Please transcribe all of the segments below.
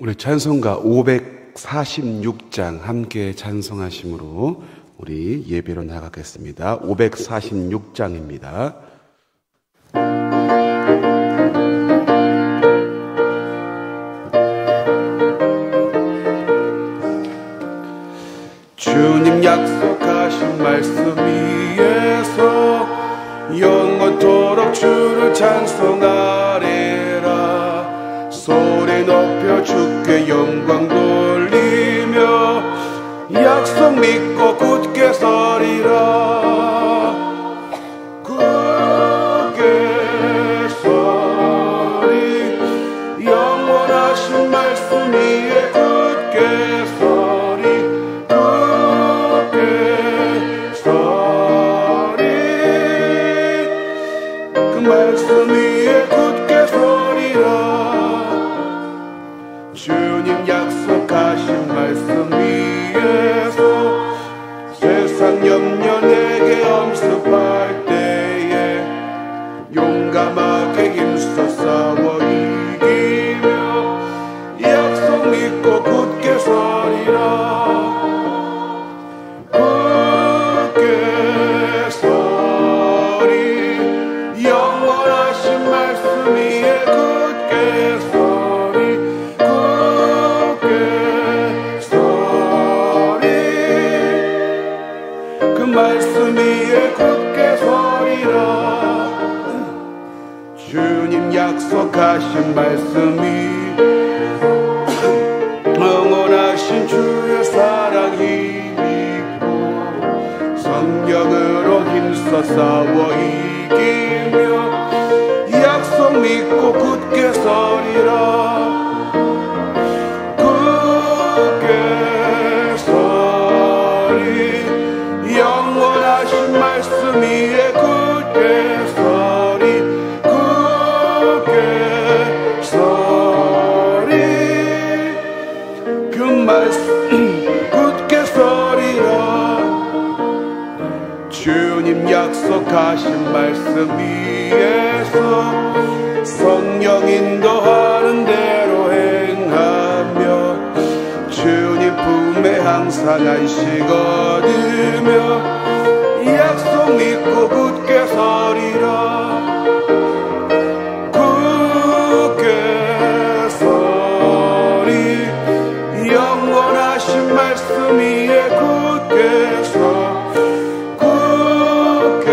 우리 찬송가 546장 함께 찬송하심으로 우리 예배로 나가겠습니다. 546장입니다. 주님 약속하신 말씀 위에서 영원토록 주를 찬송하리라. 소리 높여 주께 영광 돌리며 약속 믿고 굳게 서리라. 굳게 서리 영원하신 말씀 위에 굳게 서리. 굳게 서리 그 말씀 위에 굳게 서리라. 주님 약속하신 말씀 위에서 세상 염려 내게 엄습할 때에 용감하게 힘써 싸워 이기며 약속 믿고 굳게 서리라. 굳게 서리 영원하신 말씀 위에 굳게 서리. 그 말씀 위에 굳게 서리라. 주님 약속하신 말씀 위에 영원하신 주의 사랑 힘입고 성령으로 힘써 싸워 이기며 약속 믿고 굳게 서리라. 영원하신 말씀 위에 굳게 서리. 굳게 서리 그 말씀 굳게 서리라. 주님 약속하신 말씀 위에서 성령 인도하는 대로 행하며 주님 품에 항상 안식 얻으며 약속 믿고 굳게 서리라. 굳게 서리 영원하신 말씀 위에 굳게 서. 굳게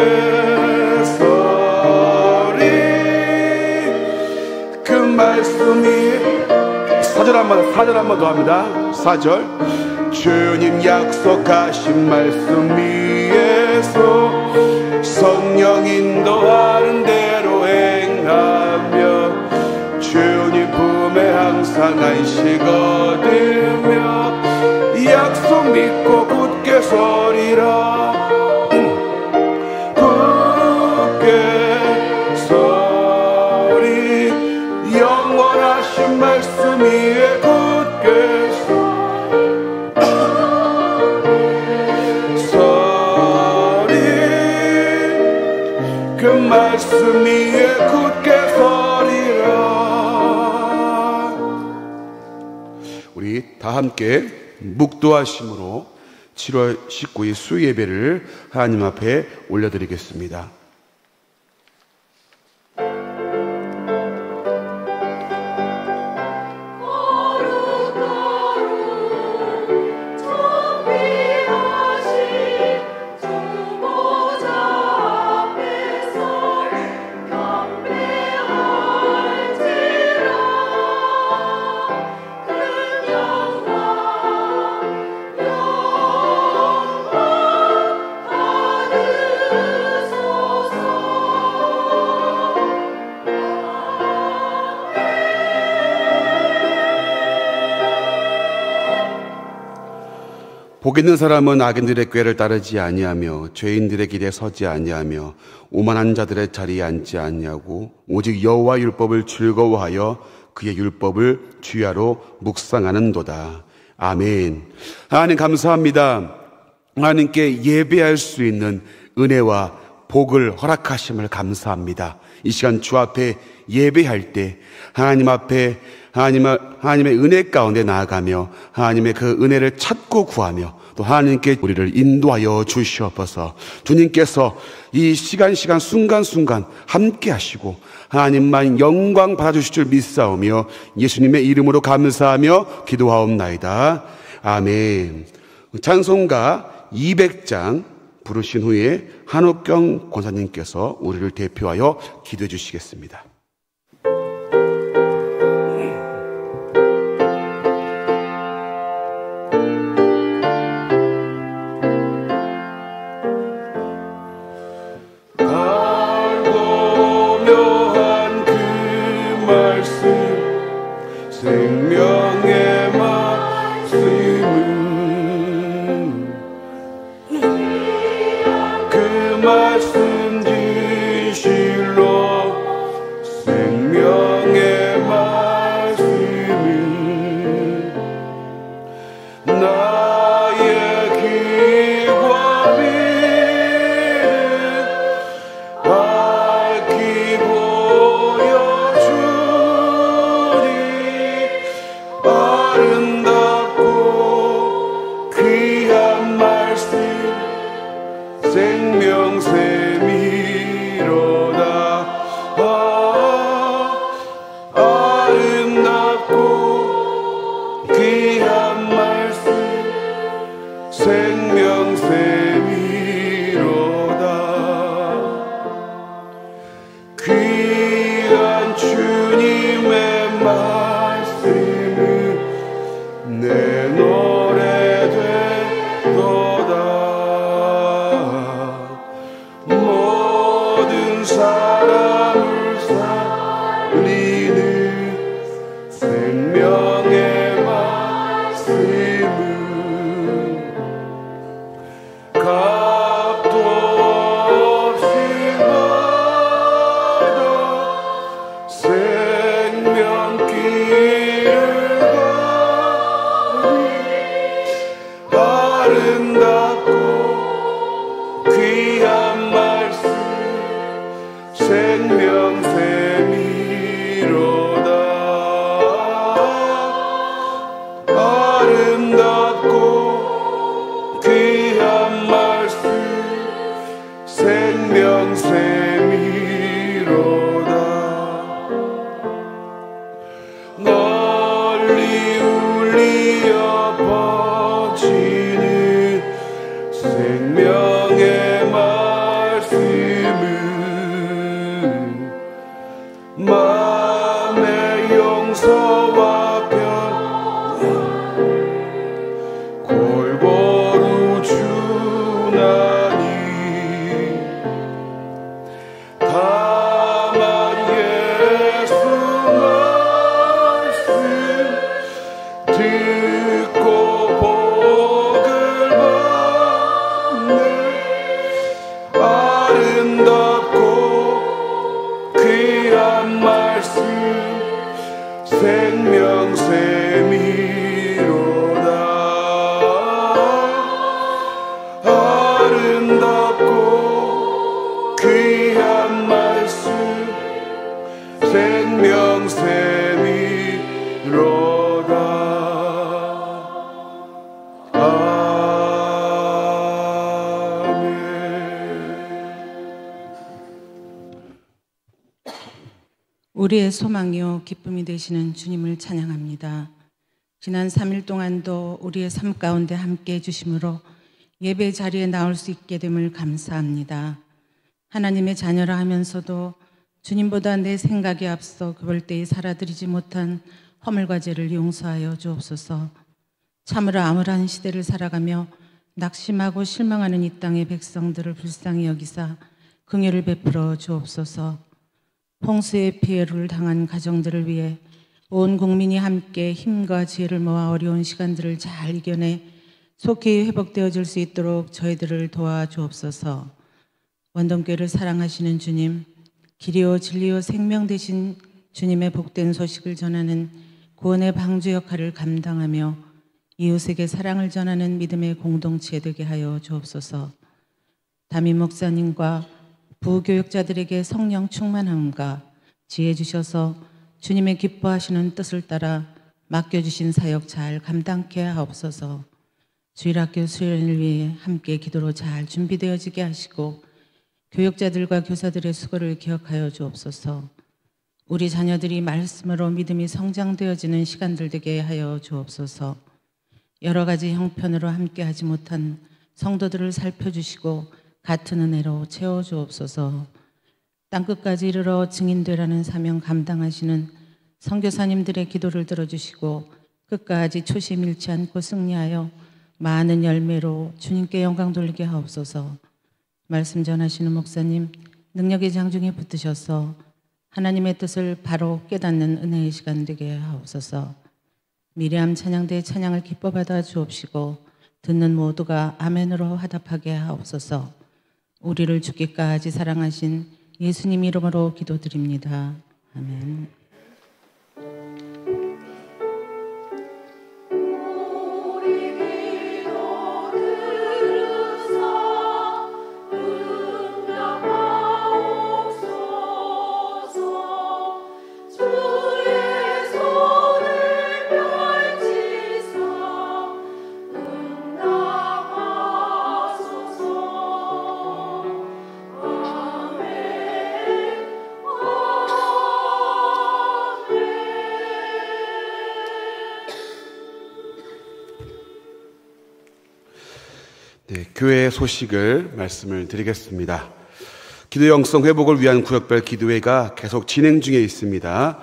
서리 그 말씀 위에. 4절 한 번 더 합니다. 4절. 주님 약속하신 말씀 위에서 성령 인도하는 대로 행하며 주님 품에 항상 안식 얻으며 약속 믿고 굳게 서리라. 굳게 서리 영원하신 말씀 위에 굳게 서리. 그 말씀 위에 굳게 서리라. 우리 다 함께 묵도하심으로 7월 19일 수예배를 하나님 앞에 올려드리겠습니다. 복 있는 사람은 악인들의 꾀를 따르지 아니하며 죄인들의 길에 서지 아니하며 오만한 자들의 자리에 앉지 아니하고 오직 여호와 율법을 즐거워하여 그의 율법을 주야로 묵상하는도다. 아멘. 하나님 감사합니다. 하나님께 예배할 수 있는 은혜와 복을 허락하심을 감사합니다. 이 시간 주 앞에 예배할 때 하나님 앞에 하나님의 은혜 가운데 나아가며 하나님의 그 은혜를 찾고 구하며 또 하나님께 우리를 인도하여 주시옵소서. 주님께서 이 시간 순간순간 함께 하시고 하나님만 영광 받아주실 줄 믿사오며 예수님의 이름으로 감사하며 기도하옵나이다. 아멘. 찬송가 200장 부르신 후에 한옥경 권사님께서 우리를 대표하여 기도해 주시겠습니다. 생명의 말씀은 그 말씀 진실로 생명의 말씀은 나의 귀와 믿음 밝히 보여주니 아름답고 귀한 말씀 생명샘이로다. 아름답고 귀한 말씀 생명샘이로다. 귀한 주님의 말씀은 내 노래 되도다. 모든 사람을 살리는 생명의 말씀은 값도 없이 받아 생명길을 아름답고 귀한 말씀 생명샘이로다. 아름답고 귀한 말씀 생명샘이로다. 널리 울리어 퍼지는 생명의 말씀은 마음의 용서와 변화 골고루 주나니 다만 예수 말씀 듣고 복을 받네. 아름답고 귀한 말씀 생명샘이로다. 아름답고 귀한 말씀 생명샘이로다. 우리의 소망이요 기쁨이 되시는 주님을 찬양합니다. 지난 3일 동안도 우리의 삶 가운데 함께해 주심으로 예배 자리에 나올 수 있게 됨을 감사합니다. 하나님의 자녀라 하면서도 주님보다 내 생각에 앞서 그럴 때에 살아드리지 못한 허물과 죄를 용서하여 주옵소서. 참으로 암울한 시대를 살아가며 낙심하고 실망하는 이 땅의 백성들을 불쌍히 여기사 긍휼을 베풀어 주옵소서. 홍수의 피해를 당한 가정들을 위해 온 국민이 함께 힘과 지혜를 모아 어려운 시간들을 잘 이겨내 속히 회복되어질 수 있도록 저희들을 도와주옵소서. 원동교회를 사랑하시는 주님, 길이요 진리요 생명 되신 주님의 복된 소식을 전하는 구원의 방주 역할을 감당하며 이웃에게 사랑을 전하는 믿음의 공동체 되게 하여 주옵소서. 담임 목사님과 부교육자들에게 성령 충만함과 지혜 주셔서 주님의 기뻐하시는 뜻을 따라 맡겨주신 사역 잘 감당케 하옵소서. 주일학교 수련을 위해 함께 기도로 잘 준비되어지게 하시고 교육자들과 교사들의 수고를 기억하여 주옵소서. 우리 자녀들이 말씀으로 믿음이 성장되어지는 시간들 되게 하여 주옵소서. 여러 가지 형편으로 함께하지 못한 성도들을 살펴주시고 같은 은혜로 채워주옵소서. 땅끝까지 이르러 증인되라는 사명 감당하시는 선교사님들의 기도를 들어주시고 끝까지 초심 잃지 않고 승리하여 많은 열매로 주님께 영광 돌리게 하옵소서. 말씀 전하시는 목사님 능력의 장중에 붙으셔서 하나님의 뜻을 바로 깨닫는 은혜의 시간 되게 하옵소서. 미리암 찬양대의 찬양을 기뻐 받아 주옵시고 듣는 모두가 아멘으로 화답하게 하옵소서. 우리를 죽기까지 사랑하신 예수님 이름으로 기도드립니다. 아멘. 네, 교회 소식을 말씀을 드리겠습니다. 기도 영성 회복을 위한 구역별 기도회가 계속 진행 중에 있습니다.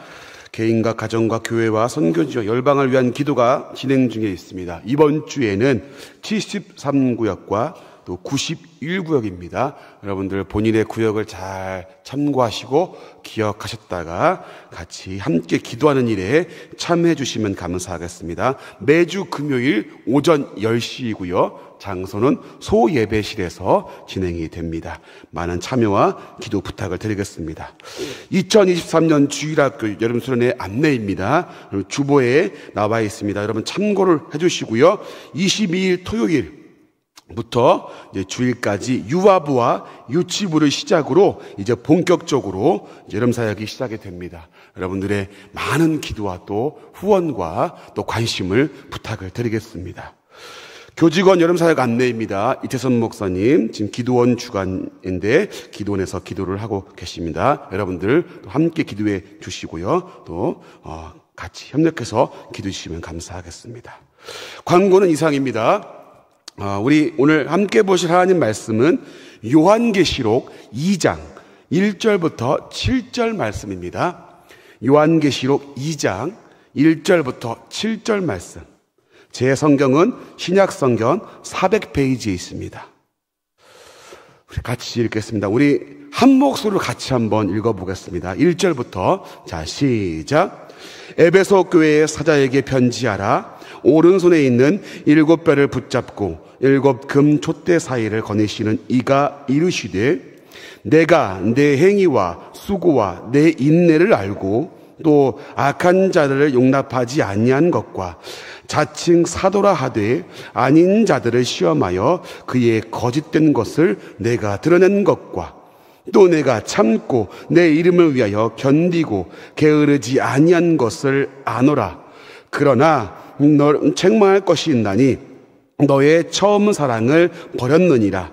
개인과 가정과 교회와 선교 지역 열방을 위한 기도가 진행 중에 있습니다. 이번 주에는 73구역과 또 91구역입니다. 여러분들 본인의 구역을 잘 참고하시고 기억하셨다가 같이 함께 기도하는 일에 참여해 주시면 감사하겠습니다. 매주 금요일 오전 10시이고요. 장소는 소예배실에서 진행이 됩니다. 많은 참여와 기도 부탁을 드리겠습니다. 2023년 주일학교 여름수련회 안내입니다. 주보에 나와 있습니다. 여러분 참고를 해주시고요. 22일 토요일부터 이제 주일까지 유아부와 유치부를 시작으로 이제 본격적으로 여름 사역이 시작이 됩니다. 여러분들의 많은 기도와 또 후원과 또 관심을 부탁을 드리겠습니다. 교직원 여름사역 안내입니다. 이태선 목사님 지금 기도원 주간인데 기도원에서 기도를 하고 계십니다. 여러분들 또 함께 기도해 주시고요. 또 같이 협력해서 기도해 주시면 감사하겠습니다. 광고는 이상입니다. 우리 오늘 함께 보실 하나님 말씀은 요한계시록 2장 1절부터 7절 말씀입니다. 요한계시록 2장 1절부터 7절 말씀. 제 성경은 신약성경 400페이지에 있습니다. 우리 같이 읽겠습니다. 우리 한 목소리로 같이 한번 읽어보겠습니다. 1절부터 자 시작. 에베소 교회의 사자에게 편지하라. 오른손에 있는 7별을 붙잡고 7금 촛대 사이를 거니시는 이가 이르시되 내가 내 행위와 수고와 내 인내를 알고 또 악한 자들을 용납하지 아니한 것과 자칭 사도라 하되 아닌 자들을 시험하여 그의 거짓된 것을 내가 드러낸 것과 또 내가 참고 내 이름을 위하여 견디고 게으르지 아니한 것을 아노라. 그러나 너를 책망할 것이 있나니 너의 처음 사랑을 버렸느니라.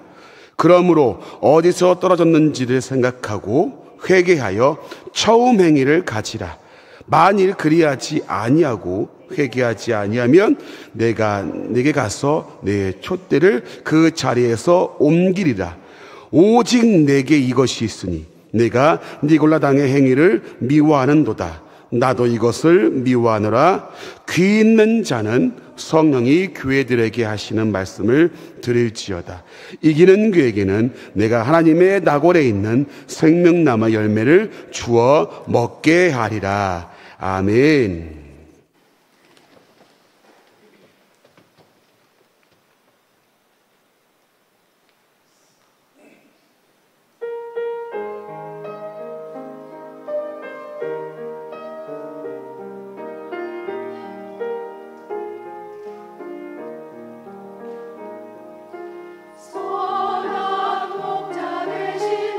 그러므로 어디서 떨어졌는지를 생각하고 회개하여 처음 행위를 가지라. 만일 그리하지 아니하고 회개하지 아니하면 내가 네게 가서 내 촛대를 그 자리에서 옮기리라. 오직 내게 이것이 있으니 내가 니골라당의 행위를 미워하는도다. 나도 이것을 미워하노라. 귀 있는 자는 성령이 교회들에게 하시는 말씀을 들을지어다. 이기는 그에게는 내가 하나님의 나골에 있는 생명나무 열매를 주어 먹게 하리라. 아멘. 선한 목자 되신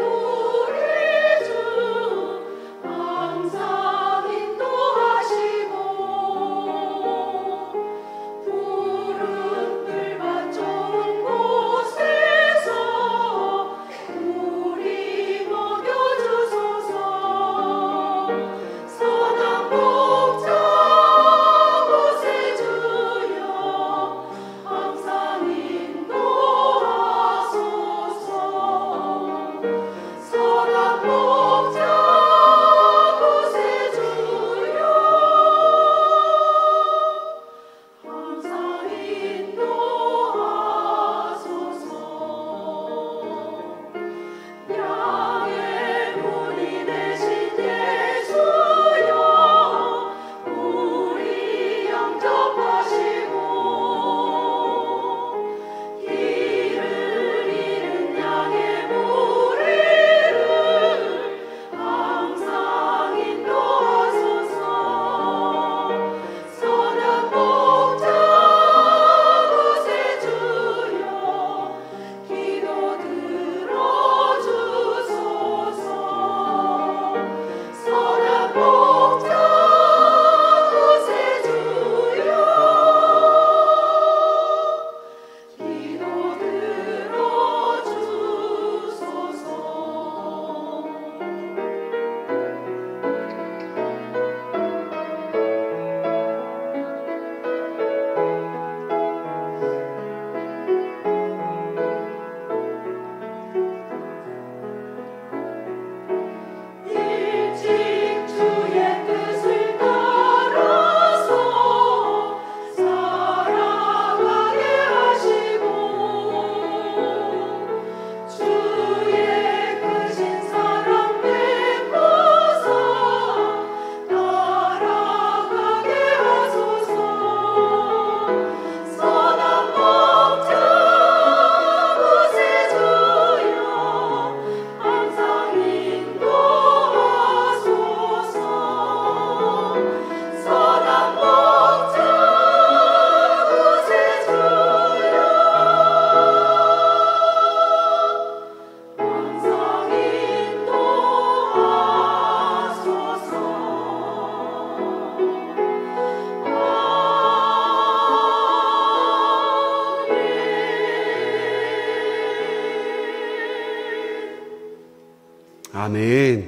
아멘.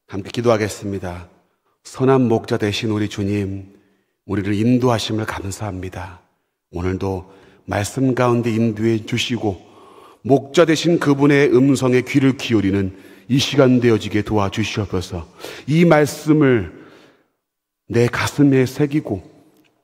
함께 기도하겠습니다. 선한 목자 되신 우리 주님, 우리를 인도하심을 감사합니다. 오늘도 말씀 가운데 인도해 주시고 목자 되신 그분의 음성에 귀를 기울이는 이 시간 되어지게 도와주시옵소서. 이 말씀을 내 가슴에 새기고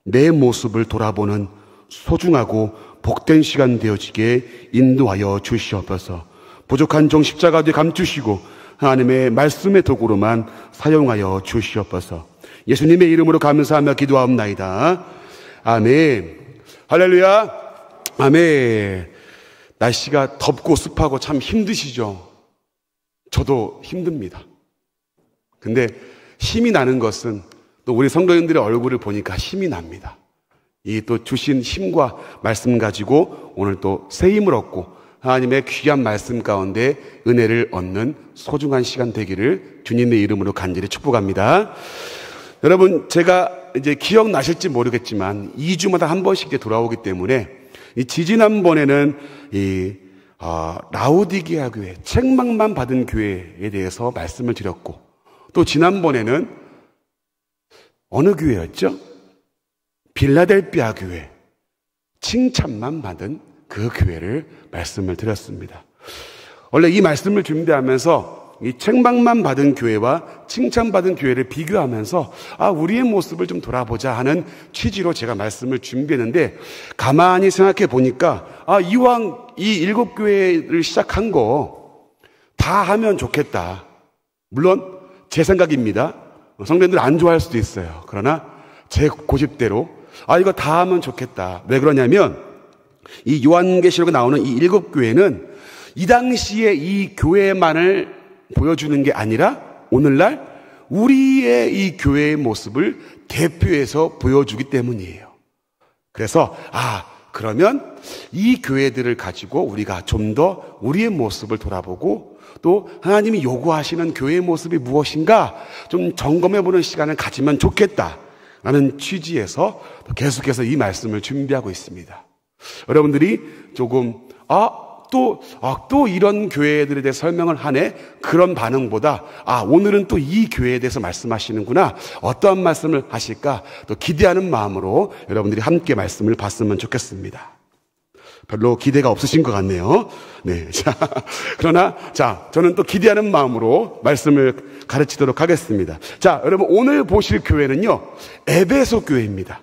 내 모습을 돌아보는 소중하고 복된 시간 되어지게 인도하여 주시옵소서. 부족한 종 십자가 뒤에 감추시고 하나님의 말씀의 도구로만 사용하여 주시옵소서. 예수님의 이름으로 감사하며 기도하옵나이다. 아멘. 할렐루야. 아멘. 날씨가 덥고 습하고 참 힘드시죠? 저도 힘듭니다. 근데 힘이 나는 것은 또 우리 성도님들의 얼굴을 보니까 힘이 납니다. 이 또 주신 힘과 말씀 가지고 오늘 또 새 힘을 얻고 하나님의 귀한 말씀 가운데 은혜를 얻는 소중한 시간 되기를 주님의 이름으로 간절히 축복합니다. 여러분, 제가 이제 기억나실지 모르겠지만 2주마다 한 번씩 이제 돌아오기 때문에 이 지지난번에는 라우디게아 교회, 책망만 받은 교회에 대해서 말씀을 드렸고, 또 지난번에는 어느 교회였죠? 빌라델피아 교회, 칭찬만 받은 그 교회를 말씀을 드렸습니다. 원래 이 말씀을 준비하면서 이 책망만 받은 교회와 칭찬받은 교회를 비교하면서 우리의 모습을 좀 돌아보자 하는 취지로 제가 말씀을 준비했는데, 가만히 생각해 보니까 이왕 이 7교회를 시작한 거 다 하면 좋겠다. 물론 제 생각입니다. 성도님들 안 좋아할 수도 있어요. 그러나 제 고집대로 이거 다 하면 좋겠다. 왜 그러냐면 이 요한계시록에 나오는 이 7교회는 이 당시에 이 교회만을 보여주는 게 아니라 오늘날 우리의 이 교회의 모습을 대표해서 보여주기 때문이에요. 그래서 그러면 이 교회들을 가지고 우리가 좀 더 우리의 모습을 돌아보고 또 하나님이 요구하시는 교회의 모습이 무엇인가 좀 점검해보는 시간을 가지면 좋겠다라는 취지에서 계속해서 이 말씀을 준비하고 있습니다. 여러분들이 조금 또 이런 교회들에 대해 설명을 하네, 그런 반응보다 오늘은 또 이 교회에 대해서 말씀하시는구나, 어떠한 말씀을 하실까 또 기대하는 마음으로 여러분들이 함께 말씀을 봤으면 좋겠습니다. 별로 기대가 없으신 것 같네요. 네. 그러나 저는 또 기대하는 마음으로 말씀을 가르치도록 하겠습니다. 여러분, 오늘 보실 교회는요, 에베소 교회입니다.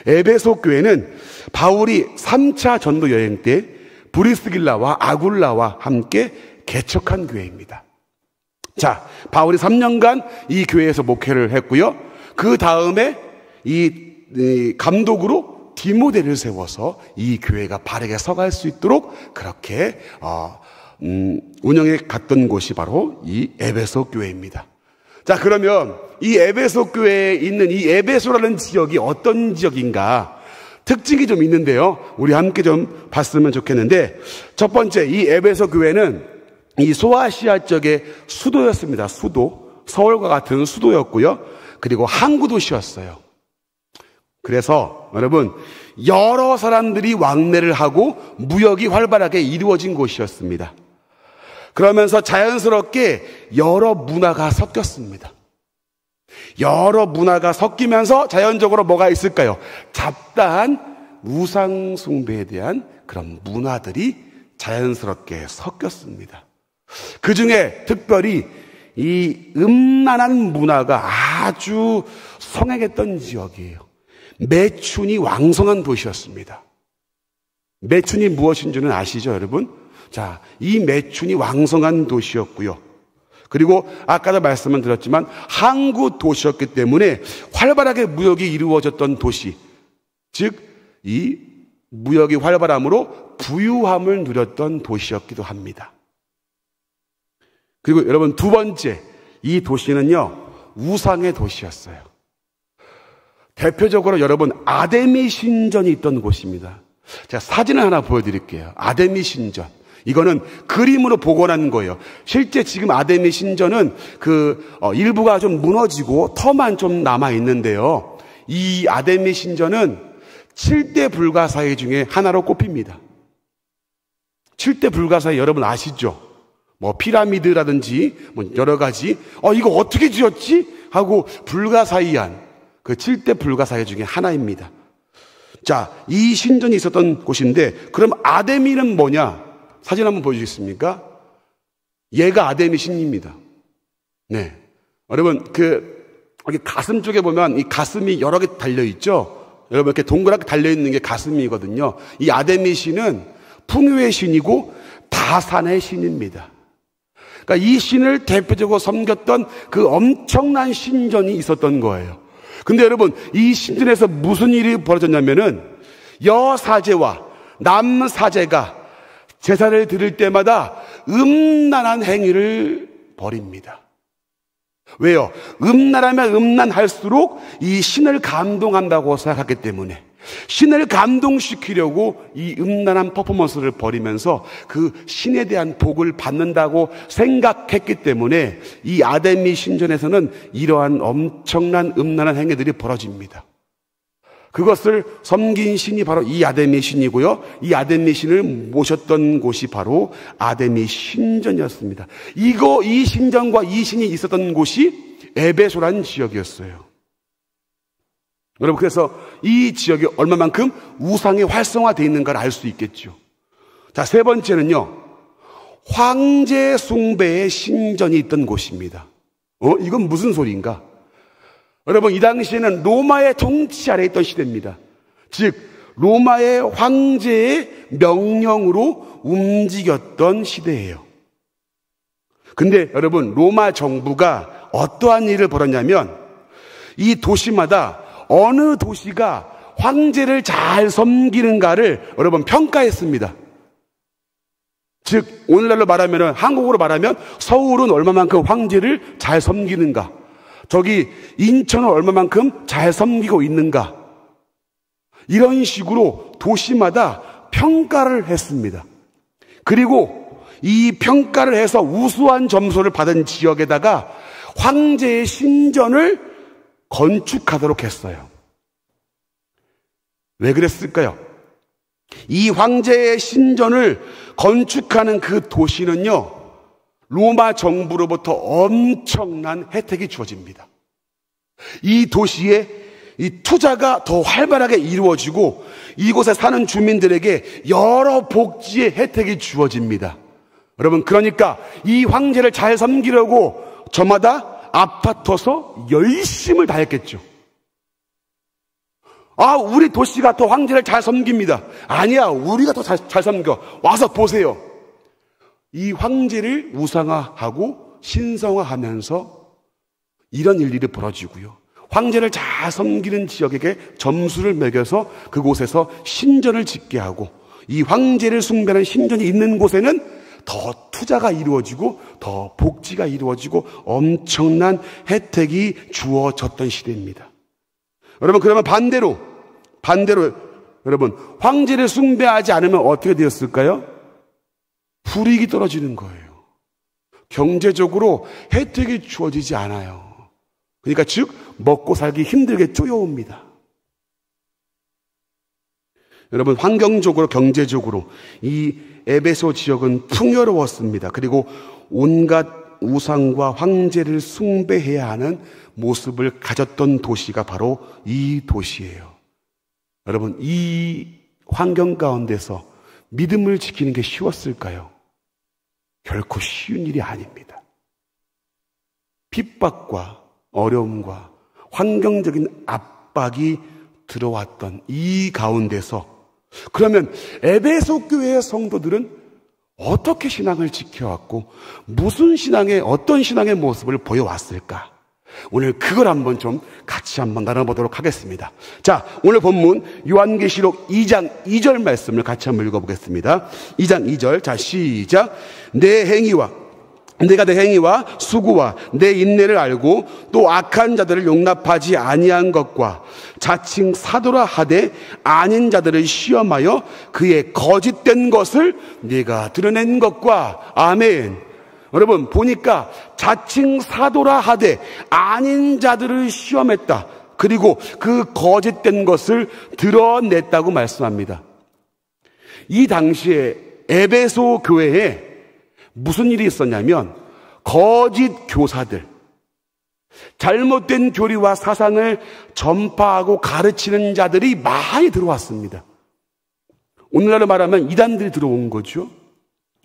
에베소 교회는 바울이 3차 전도 여행 때 브리스길라와 아굴라와 함께 개척한 교회입니다. 바울이 3년간 이 교회에서 목회를 했고요. 그 다음에 이 감독으로 디모데를 세워서 이 교회가 바르게 서갈 수 있도록 그렇게 운영해 갔던 곳이 바로 이 에베소 교회입니다. 그러면 이 에베소 교회에 있는 이 에베소라는 지역이 어떤 지역인가, 특징이 좀 있는데요. 우리 함께 좀 봤으면 좋겠는데, 첫 번째, 이 에베소 교회는 이 소아시아 쪽의 수도였습니다. 서울과 같은 수도였고요. 그리고 항구 도시였어요. 그래서 여러분, 여러 사람들이 왕래를 하고 무역이 활발하게 이루어진 곳이었습니다. 그러면서 자연스럽게 여러 문화가 섞였습니다. 여러 문화가 섞이면서 자연적으로 뭐가 있을까요? 잡다한 우상 숭배에 대한 그런 문화들이 자연스럽게 섞였습니다. 그 중에 특별히 이 음란한 문화가 아주 성행했던 지역이에요. 매춘이 왕성한 도시였습니다. 매춘이 무엇인지는 아시죠, 여러분? 이 매춘이 왕성한 도시였고요. 그리고 아까도 말씀을 드렸지만 항구 도시였기 때문에 활발하게 무역이 이루어졌던 도시, 즉 이 무역이 활발함으로 부유함을 누렸던 도시였기도 합니다. 그리고 여러분, 두 번째, 이 도시는요, 우상의 도시였어요. 대표적으로 여러분, 아데미 신전이 있던 곳입니다. 제가 사진을 하나 보여드릴게요. 아데미 신전. 이거는 그림으로 복원한 거예요. 실제 지금 아데미 신전은 일부가 좀 무너지고 터만 좀 남아 있는데요. 이 아데미 신전은 7대 불가사의 중에 하나로 꼽힙니다. 7대 불가사의 여러분 아시죠? 뭐 피라미드라든지 뭐 여러 가지 이거 어떻게 지었지? 하고 불가사의한 그 7대 불가사의 중에 하나입니다. 자, 이 신전이 있었던 곳인데 그럼 아데미는 뭐냐? 사진 한번 보여주시겠습니까? 얘가 아데미 신입니다. 네, 여러분 여기 가슴 쪽에 보면 이 가슴이 여러 개 달려 있죠. 여러분 이렇게 동그랗게 달려 있는 게 가슴이거든요. 이 아데미 신은 풍요의 신이고 다산의 신입니다. 그러니까 이 신을 대표적으로 섬겼던 그 엄청난 신전이 있었던 거예요. 근데 여러분 이 신전에서 무슨 일이 벌어졌냐면은 여사제와 남사제가 제사를 드릴 때마다 음란한 행위를 벌입니다. 왜요? 음란하면 음란할수록 이 신을 감동한다고 생각했기 때문에 신을 감동시키려고 이 음란한 퍼포먼스를 벌이면서 그 신에 대한 복을 받는다고 생각했기 때문에 이 아데미 신전에서는 이러한 엄청난 음란한 행위들이 벌어집니다. 그것을 섬긴 신이 바로 이 아데미 신이고요. 이 아데미 신을 모셨던 곳이 바로 아데미 신전이었습니다. 이 신전과 이 신이 있었던 곳이 에베소라는 지역이었어요. 여러분, 그래서 이 지역이 얼마만큼 우상이 활성화되어 있는 걸 알 수 있겠죠. 자, 세 번째는요, 황제 숭배의 신전이 있던 곳입니다. 이건 무슨 소리인가? 여러분, 이 당시에는 로마의 통치 아래에 있던 시대입니다. 즉, 로마의 황제의 명령으로 움직였던 시대예요. 근데 여러분, 로마 정부가 어떠한 일을 벌였냐면 이 도시마다 어느 도시가 황제를 잘 섬기는가를 여러분 평가했습니다. 즉, 오늘날로 말하면, 한국어로 말하면 서울은 얼마만큼 황제를 잘 섬기는가, 저기 인천은 얼마만큼 잘 섬기고 있는가, 이런 식으로 도시마다 평가를 했습니다. 그리고 이 평가를 해서 우수한 점수를 받은 지역에다가 황제의 신전을 건축하도록 했어요. 왜 그랬을까요? 이 황제의 신전을 건축하는 그 도시는요, 로마 정부로부터 엄청난 혜택이 주어집니다. 이 도시에 이 투자가 더 활발하게 이루어지고 이곳에 사는 주민들에게 여러 복지의 혜택이 주어집니다. 여러분, 그러니까 이 황제를 잘 섬기려고 저마다 아파터서 열심을 다했겠죠. 우리 도시가 더 황제를 잘 섬깁니다. 아니야, 우리가 더 잘 섬겨. 와서 보세요. 이 황제를 우상화하고 신성화하면서 이런 일들이 벌어지고요. 황제를 잘 섬기는 지역에게 점수를 매겨서 그곳에서 신전을 짓게 하고, 이 황제를 숭배하는 신전이 있는 곳에는 더 투자가 이루어지고 더 복지가 이루어지고 엄청난 혜택이 주어졌던 시대입니다. 여러분, 그러면 반대로 여러분, 황제를 숭배하지 않으면 어떻게 되었을까요? 불이익이 떨어지는 거예요. 경제적으로 혜택이 주어지지 않아요. 그러니까 즉 먹고 살기 힘들게 쪼여옵니다. 여러분, 환경적으로 경제적으로 이 에베소 지역은 풍요로웠습니다. 그리고 온갖 우상과 황제를 숭배해야 하는 모습을 가졌던 도시가 바로 이 도시예요. 여러분, 이 환경 가운데서 믿음을 지키는 게 쉬웠을까요? 결코 쉬운 일이 아닙니다. 핍박과 어려움과 환경적인 압박이 들어왔던 이 가운데서 그러면 에베소 교회의 성도들은 어떻게 신앙을 지켜왔고 무슨 어떤 신앙의 모습을 보여왔을까? 오늘 그걸 한번 좀 같이 한번 나눠보도록 하겠습니다. 자, 오늘 본문 요한계시록 2장 2절 말씀을 같이 한번 읽어보겠습니다. 2장 2절, 자, 시작. 내가 내 행위와 수고와 내 인내를 알고 또 악한 자들을 용납하지 아니한 것과 자칭 사도라 하되 아닌 자들을 시험하여 그의 거짓된 것을 네가 드러낸 것과. 아멘. 여러분, 보니까 자칭 사도라 하되 아닌 자들을 시험했다. 그리고 그 거짓된 것을 드러냈다고 말씀합니다. 이 당시에 에베소 교회에 무슨 일이 있었냐면 거짓 교사들, 잘못된 교리와 사상을 전파하고 가르치는 자들이 많이 들어왔습니다. 오늘날로 말하면 이단들이 들어온 거죠.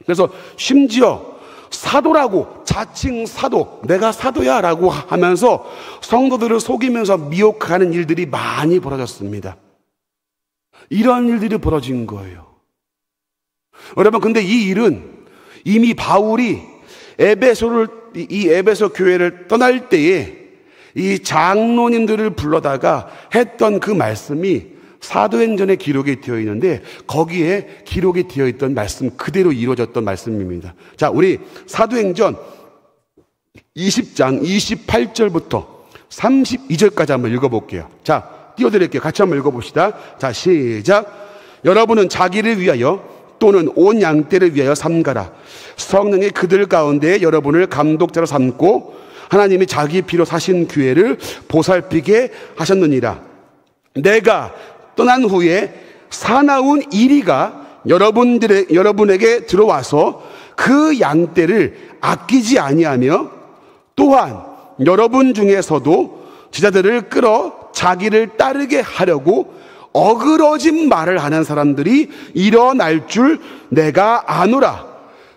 그래서 심지어 사도라고, 자칭 사도, 내가 사도야 라고 하면서 성도들을 속이면서 미혹하는 일들이 많이 벌어졌습니다. 이런 일들이 벌어진 거예요. 여러분, 근데 이 일은 이미 바울이 이 에베소 교회를 떠날 때에 이 장로님들을 불러다가 했던 그 말씀이 사도행전에 기록이 되어 있는데 거기에 기록이 되어 있던 말씀 그대로 이루어졌던 말씀입니다. 자, 우리 사도행전 20장 28절부터 32절까지 한번 읽어볼게요. 자, 띄워드릴게요. 같이 한번 읽어봅시다. 자, 시작. 여러분은 자기를 위하여 또는 온 양떼를 위하여 삼가라. 성령이 그들 가운데 여러분을 감독자로 삼고 하나님이 자기 피로 사신 교회를 보살피게 하셨느니라. 내가 떠난 후에 사나운 이리가 여러분에게 들어와서 그 양떼를 아끼지 아니하며 또한 여러분 중에서도 제자들을 끌어 자기를 따르게 하려고 어그러진 말을 하는 사람들이 일어날 줄 내가 아노라.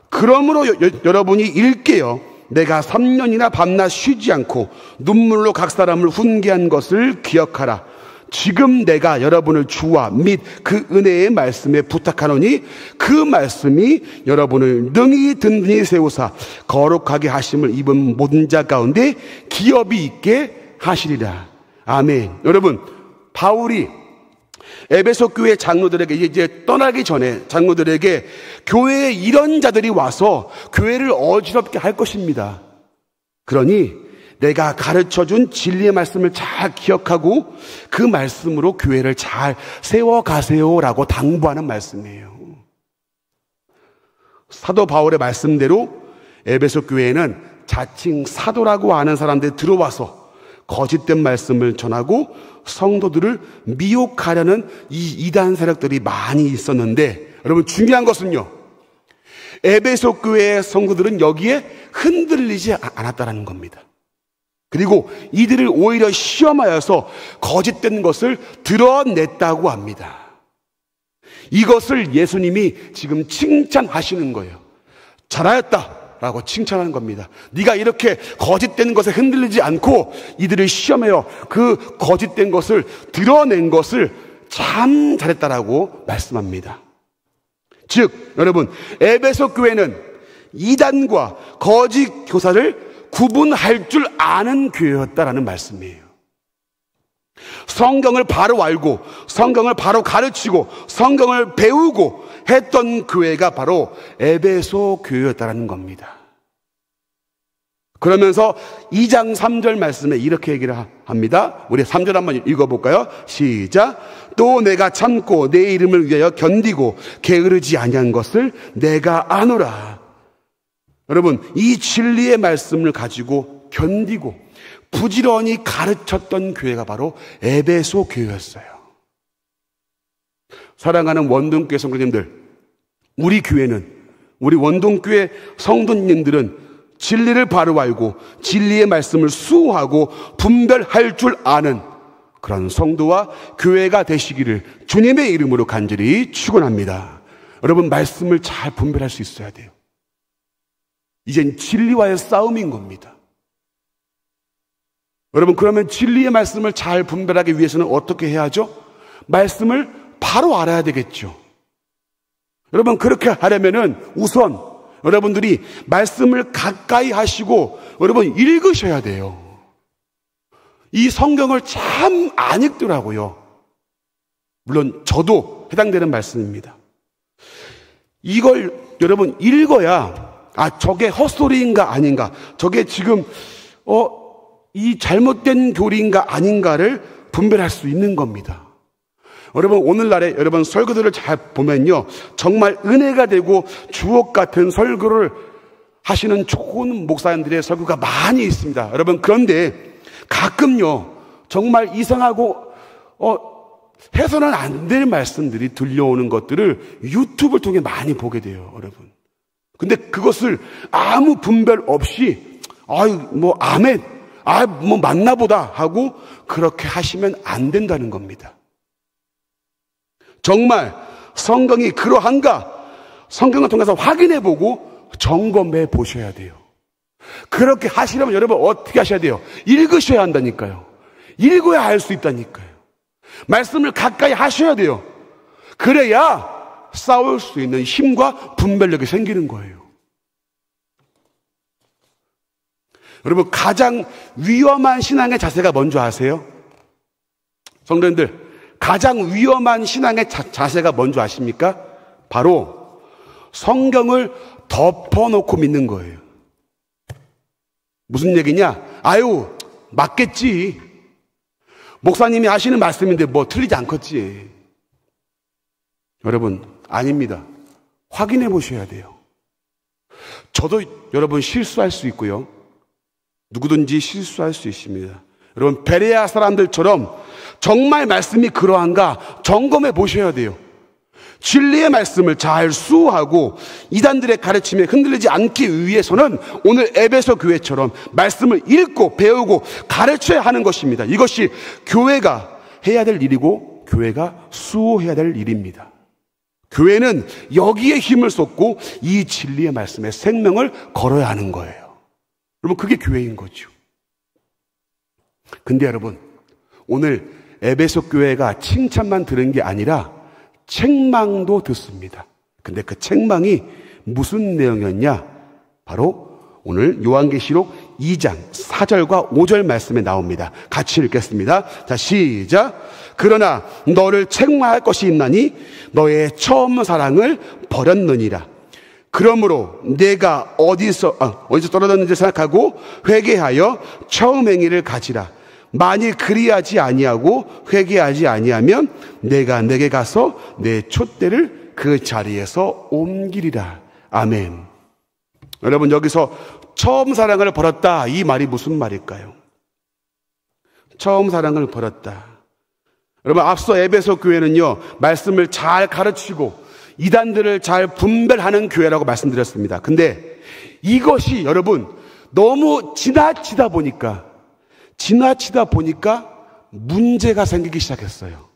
그러므로 여러분이 일깨어 내가 3년이나 밤낮 쉬지 않고 눈물로 각 사람을 훈계한 것을 기억하라. 지금 내가 여러분을 주와 및 그 은혜의 말씀에 부탁하노니 그 말씀이 여러분을 능히 든든히 세우사 거룩하게 하심을 입은 모든 자 가운데 기업이 있게 하시리라. 아멘. 여러분, 바울이 에베소 교회 장로들에게 이제 떠나기 전에 장로들에게 교회에 이런 자들이 와서 교회를 어지럽게 할 것입니다. 그러니 내가 가르쳐준 진리의 말씀을 잘 기억하고 그 말씀으로 교회를 잘 세워가세요라고 당부하는 말씀이에요. 사도 바울의 말씀대로 에베소 교회에는 자칭 사도라고 하는 사람들이 들어와서 거짓된 말씀을 전하고 성도들을 미혹하려는 이 이단 세력들이 많이 있었는데, 여러분 중요한 것은요, 에베소 교회의 성도들은 여기에 흔들리지 않았다는 겁니다. 그리고 이들을 오히려 시험하여서 거짓된 것을 드러냈다고 합니다. 이것을 예수님이 지금 칭찬하시는 거예요. 잘하였다 라고 칭찬하는 겁니다. 네가 이렇게 거짓된 것에 흔들리지 않고 이들을 시험하여 그 거짓된 것을 드러낸 것을 참 잘했다라고 말씀합니다. 즉 여러분, 에베소 교회는 이단과 거짓 교사를 구분할 줄 아는 교회였다라는 말씀이에요. 성경을 바로 알고 성경을 바로 가르치고 성경을 배우고 했던 교회가 바로 에베소 교회였다라는 겁니다. 그러면서 2장 3절 말씀에 이렇게 얘기를 합니다. 우리 3절 한번 읽어볼까요? 시작. 또 내가 참고 내 이름을 위하여 견디고 게으르지 아니한 것을 내가 아노라. 여러분, 이 진리의 말씀을 가지고 견디고 부지런히 가르쳤던 교회가 바로 에베소 교회였어요. 사랑하는 원동교회 성도님들, 우리 교회는, 우리 원동교회 성도님들은 진리를 바로 알고 진리의 말씀을 수호하고 분별할 줄 아는 그런 성도와 교회가 되시기를 주님의 이름으로 간절히 축원합니다. 여러분, 말씀을 잘 분별할 수 있어야 돼요. 이젠 진리와의 싸움인 겁니다. 여러분, 그러면 진리의 말씀을 잘 분별하기 위해서는 어떻게 해야죠? 말씀을 바로 알아야 되겠죠. 여러분, 그렇게 하려면은 우선 여러분들이 말씀을 가까이 하시고 여러분 읽으셔야 돼요. 이 성경을 참 안 읽더라고요. 물론 저도 해당되는 말씀입니다. 이걸 여러분 읽어야 저게 헛소리인가 아닌가, 저게 지금 이 잘못된 교리인가 아닌가를 분별할 수 있는 겁니다. 여러분, 오늘날에 여러분 설교들을 잘 보면요, 정말 은혜가 되고 주옥 같은 설교를 하시는 좋은 목사님들의 설교가 많이 있습니다. 여러분, 그런데 가끔요 정말 이상하고 해서는 안 될 말씀들이 들려오는 것들을 유튜브를 통해 많이 보게 돼요. 여러분, 근데 그것을 아무 분별 없이 뭐 아멘, 뭐 맞나 보다 하고 그렇게 하시면 안 된다는 겁니다. 정말 성경이 그러한가? 성경을 통해서 확인해 보고 점검해 보셔야 돼요. 그렇게 하시려면 여러분 어떻게 하셔야 돼요? 읽으셔야 한다니까요. 읽어야 할 수 있다니까요. 말씀을 가까이 하셔야 돼요. 그래야 싸울 수 있는 힘과 분별력이 생기는 거예요. 여러분, 가장 위험한 신앙의 자세가 뭔지 아세요? 성도님들, 가장 위험한 신앙의 자세가 뭔지 아십니까? 바로 성경을 덮어놓고 믿는 거예요. 무슨 얘기냐? 맞겠지. 목사님이 하시는 말씀인데 뭐 틀리지 않겠지. 여러분, 아닙니다. 확인해 보셔야 돼요. 저도 여러분 실수할 수 있고요. 누구든지 실수할 수 있습니다. 여러분, 베레아 사람들처럼 정말 말씀이 그러한가 점검해 보셔야 돼요. 진리의 말씀을 잘 수호하고 이단들의 가르침에 흔들리지 않기 위해서는 오늘 에베소 교회처럼 말씀을 읽고 배우고 가르쳐야 하는 것입니다. 이것이 교회가 해야 될 일이고 교회가 수호해야 될 일입니다. 교회는 여기에 힘을 쏟고 이 진리의 말씀에 생명을 걸어야 하는 거예요. 여러분, 그게 교회인 거죠. 근데 여러분, 오늘 에베소 교회가 칭찬만 들은 게 아니라 책망도 듣습니다. 근데 그 책망이 무슨 내용이었냐? 바로 오늘 요한계시록 2장 4절과 5절 말씀에 나옵니다. 같이 읽겠습니다. 자, 시작. 그러나 너를 책망할 것이 있나니 너의 처음 사랑을 버렸느니라. 그러므로 내가 어디서 떨어졌는지 생각하고 회개하여 처음 행위를 가지라. 만일 그리하지 아니하고 회개하지 아니하면 내가 내게 가서 내 촛대를 그 자리에서 옮기리라. 아멘. 여러분, 여기서 처음 사랑을 버렸다, 이 말이 무슨 말일까요? 처음 사랑을 버렸다. 여러분, 앞서 에베소 교회는요, 말씀을 잘 가르치고 이단들을 잘 분별하는 교회라고 말씀드렸습니다. 근데 이것이 여러분 너무 지나치다 보니까 문제가 생기기 시작했어요.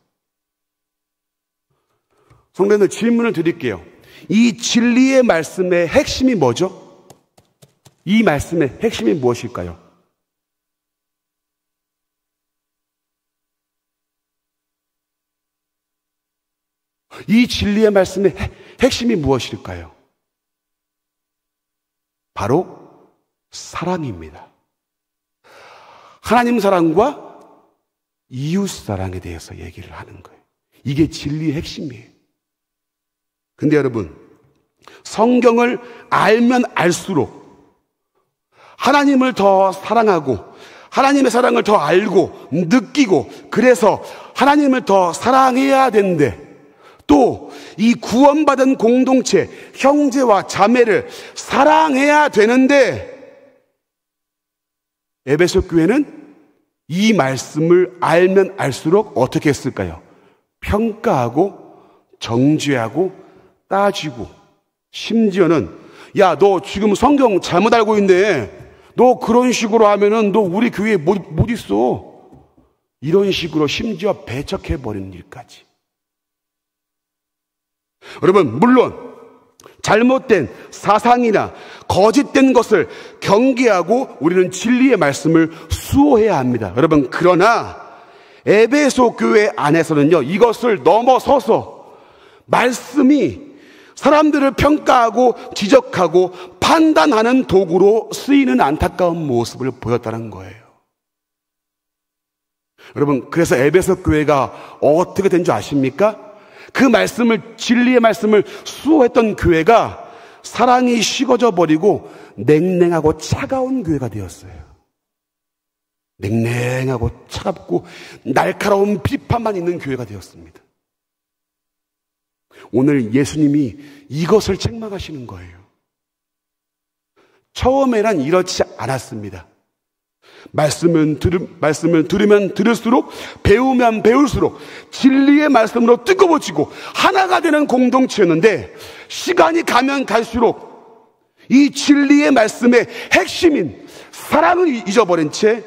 성도님들, 질문을 드릴게요. 이 진리의 말씀의 핵심이 뭐죠? 이 말씀의 핵심이 무엇일까요? 이 진리의 말씀의 핵심이 무엇일까요? 바로 사랑입니다. 하나님 사랑과 이웃 사랑에 대해서 얘기를 하는 거예요. 이게 진리의 핵심이에요. 근데 여러분, 성경을 알면 알수록 하나님을 더 사랑하고 하나님의 사랑을 더 알고 느끼고 그래서 하나님을 더 사랑해야 되는데 또 이 구원받은 공동체, 형제와 자매를 사랑해야 되는데 에베소 교회는 이 말씀을 알면 알수록 어떻게 했을까요? 평가하고 정죄하고 따지고 심지어는 야, 너 지금 성경 잘못 알고 있네. 너 그런 식으로 하면은 너 우리 교회에 못 있어. 이런 식으로 심지어 배척해버리는 일까지. 여러분, 물론 잘못된 사상이나 거짓된 것을 경계하고 우리는 진리의 말씀을 수호해야 합니다. 여러분, 그러나 에베소 교회 안에서는요, 이것을 넘어서서 말씀이 사람들을 평가하고 지적하고 판단하는 도구로 쓰이는 안타까운 모습을 보였다는 거예요. 여러분, 그래서 에베소 교회가 어떻게 된 줄 아십니까? 그 말씀을, 진리의 말씀을 수호했던 교회가 사랑이 식어져 버리고 냉랭하고 차가운 교회가 되었어요. 냉랭하고 차갑고 날카로운 비판만 있는 교회가 되었습니다. 오늘 예수님이 이것을 책망하시는 거예요. 처음에는 이렇지 않았습니다. 말씀을 들으면 들을수록, 배우면 배울수록 진리의 말씀으로 뜨거워지고 하나가 되는 공동체였는데 시간이 가면 갈수록 이 진리의 말씀의 핵심인 사랑을 잊어버린 채,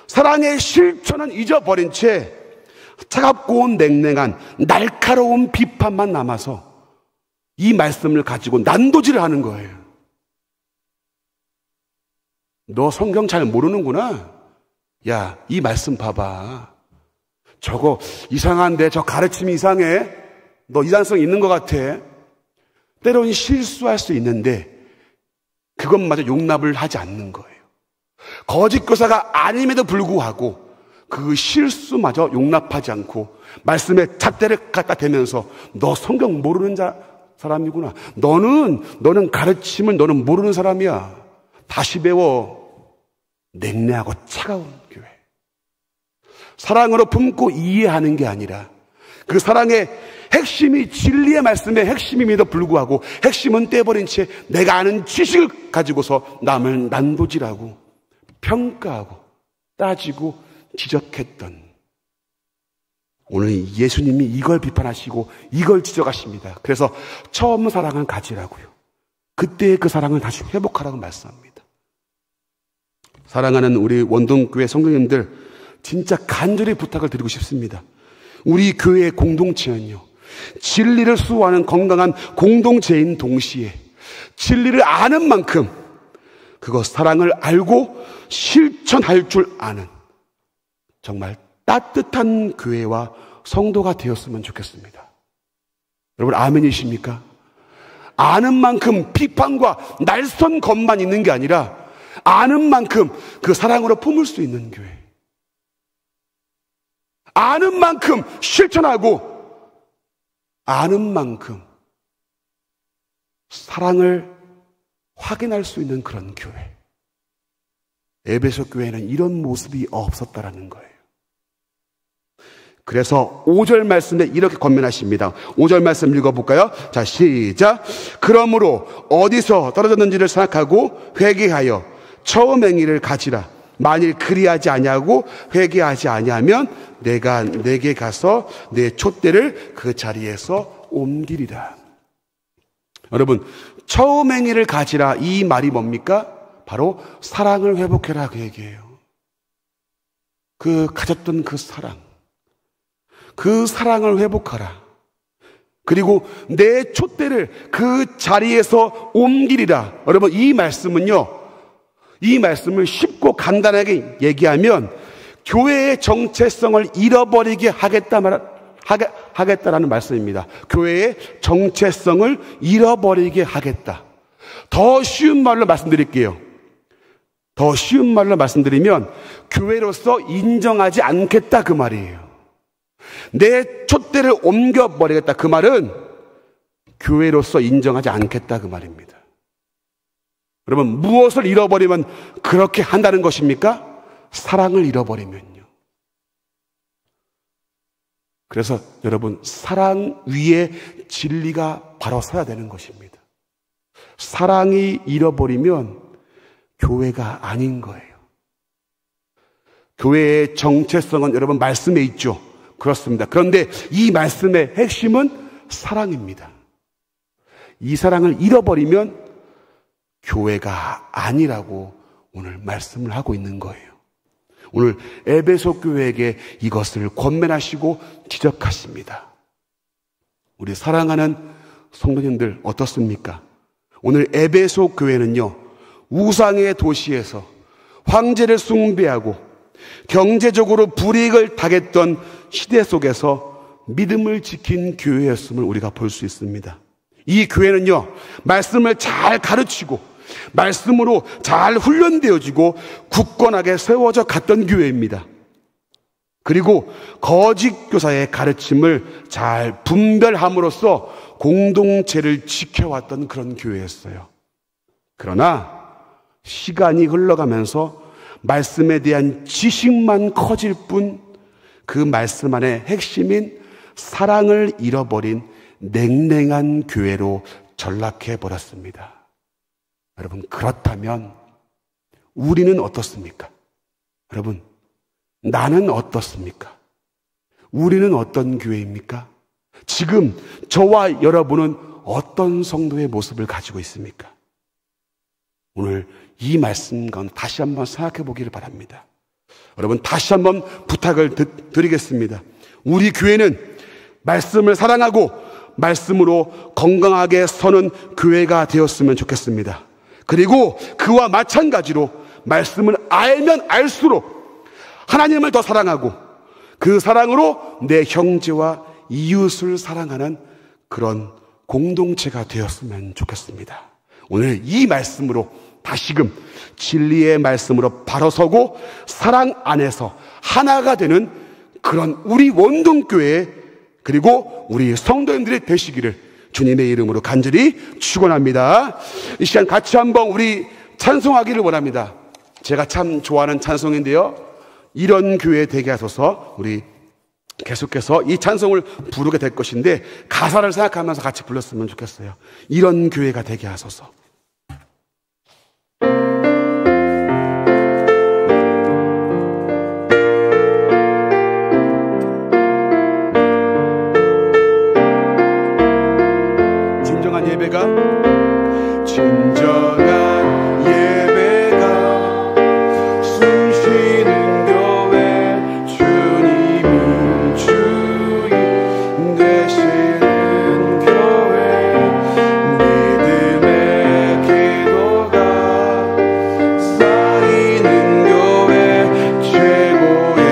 사랑의 실천은 잊어버린 채 차갑고 냉랭한 날카로운 비판만 남아서 이 말씀을 가지고 난도질을 하는 거예요. 너 성경 잘 모르는구나. 야, 이 말씀 봐봐. 저거 이상한데, 저 가르침이 이상해. 너 이단성 있는 것 같아. 때로는 실수할 수 있는데 그것마저 용납을 하지 않는 거예요. 거짓 교사가 아님에도 불구하고 그 실수마저 용납하지 않고 말씀에 잣대를 갖다 대면서 너 성경 모르는 사람이구나. 너는 가르침을 너는 모르는 사람이야. 다시 배워. 냉랭하고 차가운 교회. 사랑으로 품고 이해하는 게 아니라 그 사랑의 핵심이 진리의 말씀의 핵심임에도 불구하고 핵심은 떼버린 채 내가 아는 지식을 가지고서 남을 난도질하고 평가하고 따지고 지적했던, 오늘 예수님이 이걸 비판하시고 이걸 지적하십니다. 그래서 처음 사랑을 가지라고요. 그때의 그 사랑을 다시 회복하라고 말씀합니다. 사랑하는 우리 원동교회 성도님들, 진짜 간절히 부탁을 드리고 싶습니다. 우리 교회의 공동체는요, 진리를 수호하는 건강한 공동체인 동시에 진리를 아는 만큼 그것 사랑을 알고 실천할 줄 아는 정말 따뜻한 교회와 성도가 되었으면 좋겠습니다. 여러분 아멘이십니까? 아는 만큼 비판과 날선 것만 있는 게 아니라 아는 만큼 그 사랑으로 품을 수 있는 교회, 아는 만큼 실천하고 아는 만큼 사랑을 확인할 수 있는 그런 교회. 에베소 교회는 이런 모습이 없었다라는 거예요. 그래서 5절 말씀에 이렇게 권면하십니다. 5절 말씀 읽어볼까요? 자, 시작. 그러므로 어디서 떨어졌는지를 생각하고 회개하여 처음 행위를 가지라. 만일 그리하지 아니하고 회개하지 아니하면 내가 내게 가서 내 촛대를 그 자리에서 옮기리라. 여러분, 처음 행위를 가지라, 이 말이 뭡니까? 바로 사랑을 회복해라, 그 얘기예요. 그 가졌던 그 사랑을 회복하라. 그리고 내 촛대를 그 자리에서 옮기리라. 여러분, 이 말씀은요, 이 말씀을 쉽고 간단하게 얘기하면 교회의 정체성을 잃어버리게 하겠다라는 말씀입니다. 교회의 정체성을 잃어버리게 하겠다. 더 쉬운 말로 말씀드릴게요. 더 쉬운 말로 말씀드리면 교회로서 인정하지 않겠다, 그 말이에요. 내 촛대를 옮겨버리겠다, 그 말은 교회로서 인정하지 않겠다, 그 말입니다. 여러분, 무엇을 잃어버리면 그렇게 한다는 것입니까? 사랑을 잃어버리면요. 그래서 여러분, 사랑 위에 진리가 바로 서야 되는 것입니다. 사랑이 잃어버리면 교회가 아닌 거예요. 교회의 정체성은 여러분 말씀에 있죠. 그렇습니다. 그런데 이 말씀의 핵심은 사랑입니다. 이 사랑을 잃어버리면 교회가 아니라고 오늘 말씀을 하고 있는 거예요. 오늘 에베소 교회에게 이것을 권면하시고 지적하십니다. 우리 사랑하는 성도님들 어떻습니까? 오늘 에베소 교회는요, 우상의 도시에서 황제를 숭배하고 경제적으로 불이익을 당했던 시대 속에서 믿음을 지킨 교회였음을 우리가 볼 수 있습니다. 이 교회는요, 말씀을 잘 가르치고 말씀으로 잘 훈련되어지고 굳건하게 세워져 갔던 교회입니다. 그리고 거짓 교사의 가르침을 잘 분별함으로써 공동체를 지켜왔던 그런 교회였어요. 그러나 시간이 흘러가면서 말씀에 대한 지식만 커질 뿐 그 말씀 안의 핵심인 사랑을 잃어버린 냉랭한 교회로 전락해 버렸습니다. 여러분, 그렇다면 우리는 어떻습니까? 여러분, 나는 어떻습니까? 우리는 어떤 교회입니까? 지금 저와 여러분은 어떤 성도의 모습을 가지고 있습니까? 오늘 이 말씀 가운데 다시 한번 생각해 보기를 바랍니다. 여러분, 다시 한번 부탁을 드리겠습니다. 우리 교회는 말씀을 사랑하고 말씀으로 건강하게 서는 교회가 되었으면 좋겠습니다. 그리고 그와 마찬가지로 말씀을 알면 알수록 하나님을 더 사랑하고 그 사랑으로 내 형제와 이웃을 사랑하는 그런 공동체가 되었으면 좋겠습니다. 오늘 이 말씀으로 다시금 진리의 말씀으로 바로 서고 사랑 안에서 하나가 되는 그런 우리 원동교회 그리고 우리 성도님들이 되시기를 주님의 이름으로 간절히 축원합니다. 이 시간 같이 한번 우리 찬송하기를 원합니다. 제가 참 좋아하는 찬송인데요, 이런 교회 되게 하소서. 우리 계속해서 이 찬송을 부르게 될 것인데 가사를 생각하면서 같이 불렀으면 좋겠어요. 이런 교회가 되게 하소서. 진정한 예배가 숨쉬는 교회, 주님이 주인 되시는 교회, 믿음의 기도가 쌓이는 교회, 최고의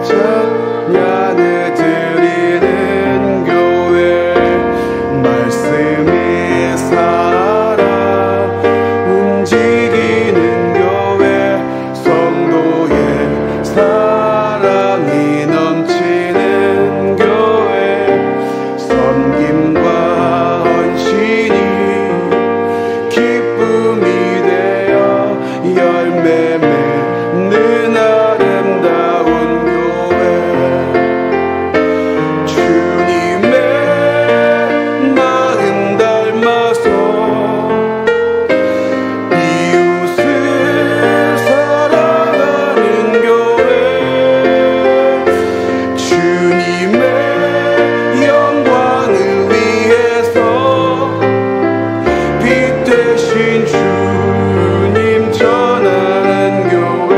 찬양을 드리는 교회, 말씀이 살아 움직이는 교회, 성도의 사랑이 넘치는 교회, 섬김과 헌신이 기쁨이 되어 열매 맺는 아름다운 교회, 주님의 마음 닮아서 이웃을 사랑하는 교회, 주님의 영광을 위해서 빛 되신 주님 전하는 교회,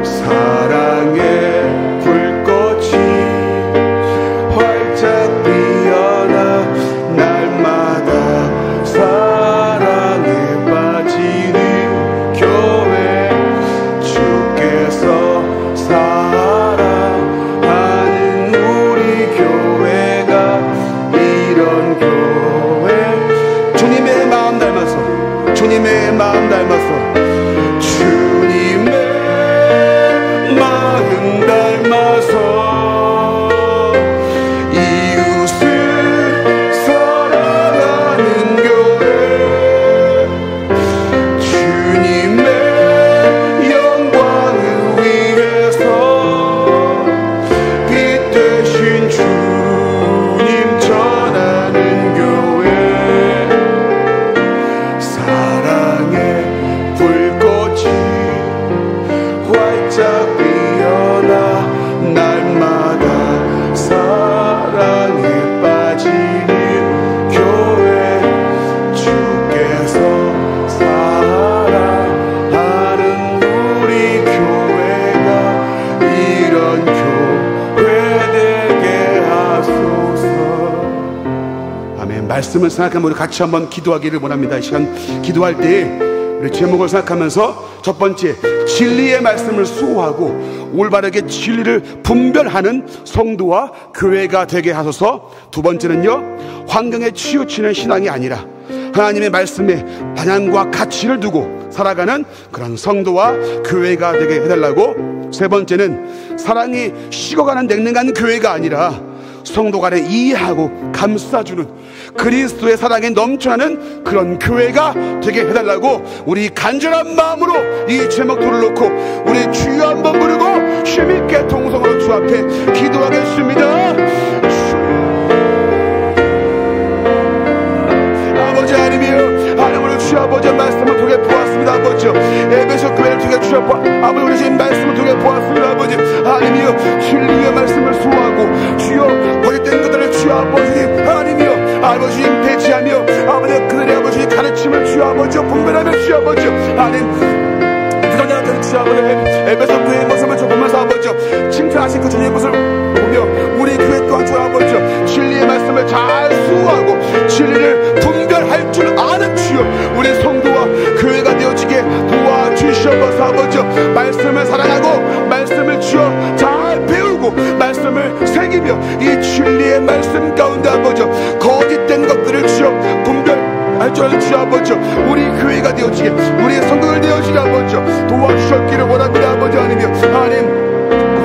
사랑의 불꽃이 활짝 피어나 날마다 사랑에 빠지는 교회, 주께서 사랑하는 우리 교회가 이런 교회, 주님의 마음 닮아서, 주님의 마음 닮아서, 주님의 마음 닮아서 이웃을 사랑하는 교회, 주님의 영광을 위해서 빛 되신 주님 전하는 교회, 사랑의 불꽃이 활짝 피어나 날마다 사랑에 빠지는 교회, 주께서 사랑하는 우리 교회가 이런 교회 되게 하소서. 아멘. 말씀을 생각하면 우리 같이 한번 기도하기를 원합니다. 이 시간 기도할 때 우리 제목을 생각하면서 첫 번째, 진리의 말씀을 수호하고 올바르게 진리를 분별하는 성도와 교회가 되게 하소서. 두 번째는요, 환경에 치우치는 신앙이 아니라 하나님의 말씀에 방향과 가치를 두고 살아가는 그런 성도와 교회가 되게 해달라고. 세 번째는 사랑이 식어가는 냉랭한 교회가 아니라 성도 간에 이해하고 감싸주는 그리스도의 사랑에 넘쳐나는 그런 교회가 되게 해달라고 우리 간절한 마음으로 이 제목들을 놓고 우리 주여 한번 부르고 힘있게 동성으로 주 앞에 기도하겠습니다. 아버지 하나님이여, 하나님으로 주 아버지의 말씀을 통해 보았습니다. 아버지요, 에베소 교회를 통해 주 아버지 우리 지금 말씀을 통해 보았습니다. 아버지 하나님이여, 진리의 말씀을 수호하고 주여 버릇된 것들을 주 아버지 하나님이여 아버지님 대지하며 아버지 그들의 아버지 가르침을 주 주 아버지 분별하며 주 아버지 하나님 부정자한테는 주 아버지 에베소 교회의 모습을 보면서 아버지 칭찬하신 그 주님의 모습을 보며 우리 교회 또한 주 아버지 진리의 말씀을 잘 수호하고 진리를 분별할 줄 아는 주여 우리 성도와 교회가 되어지게 도와주시옵소서 아버지 말씀을 사랑하고 말씀을 주여 잘 배우고 말씀을 새기며 이 진리의 말씀 가운데 아버지 거짓된 것들을 주여 분별할 줄 아는 주 아버지 우리 교회가 되어지게 우리의 성도들 되어지게 아버지 도와주셨기를 원합니다 아버지 하나님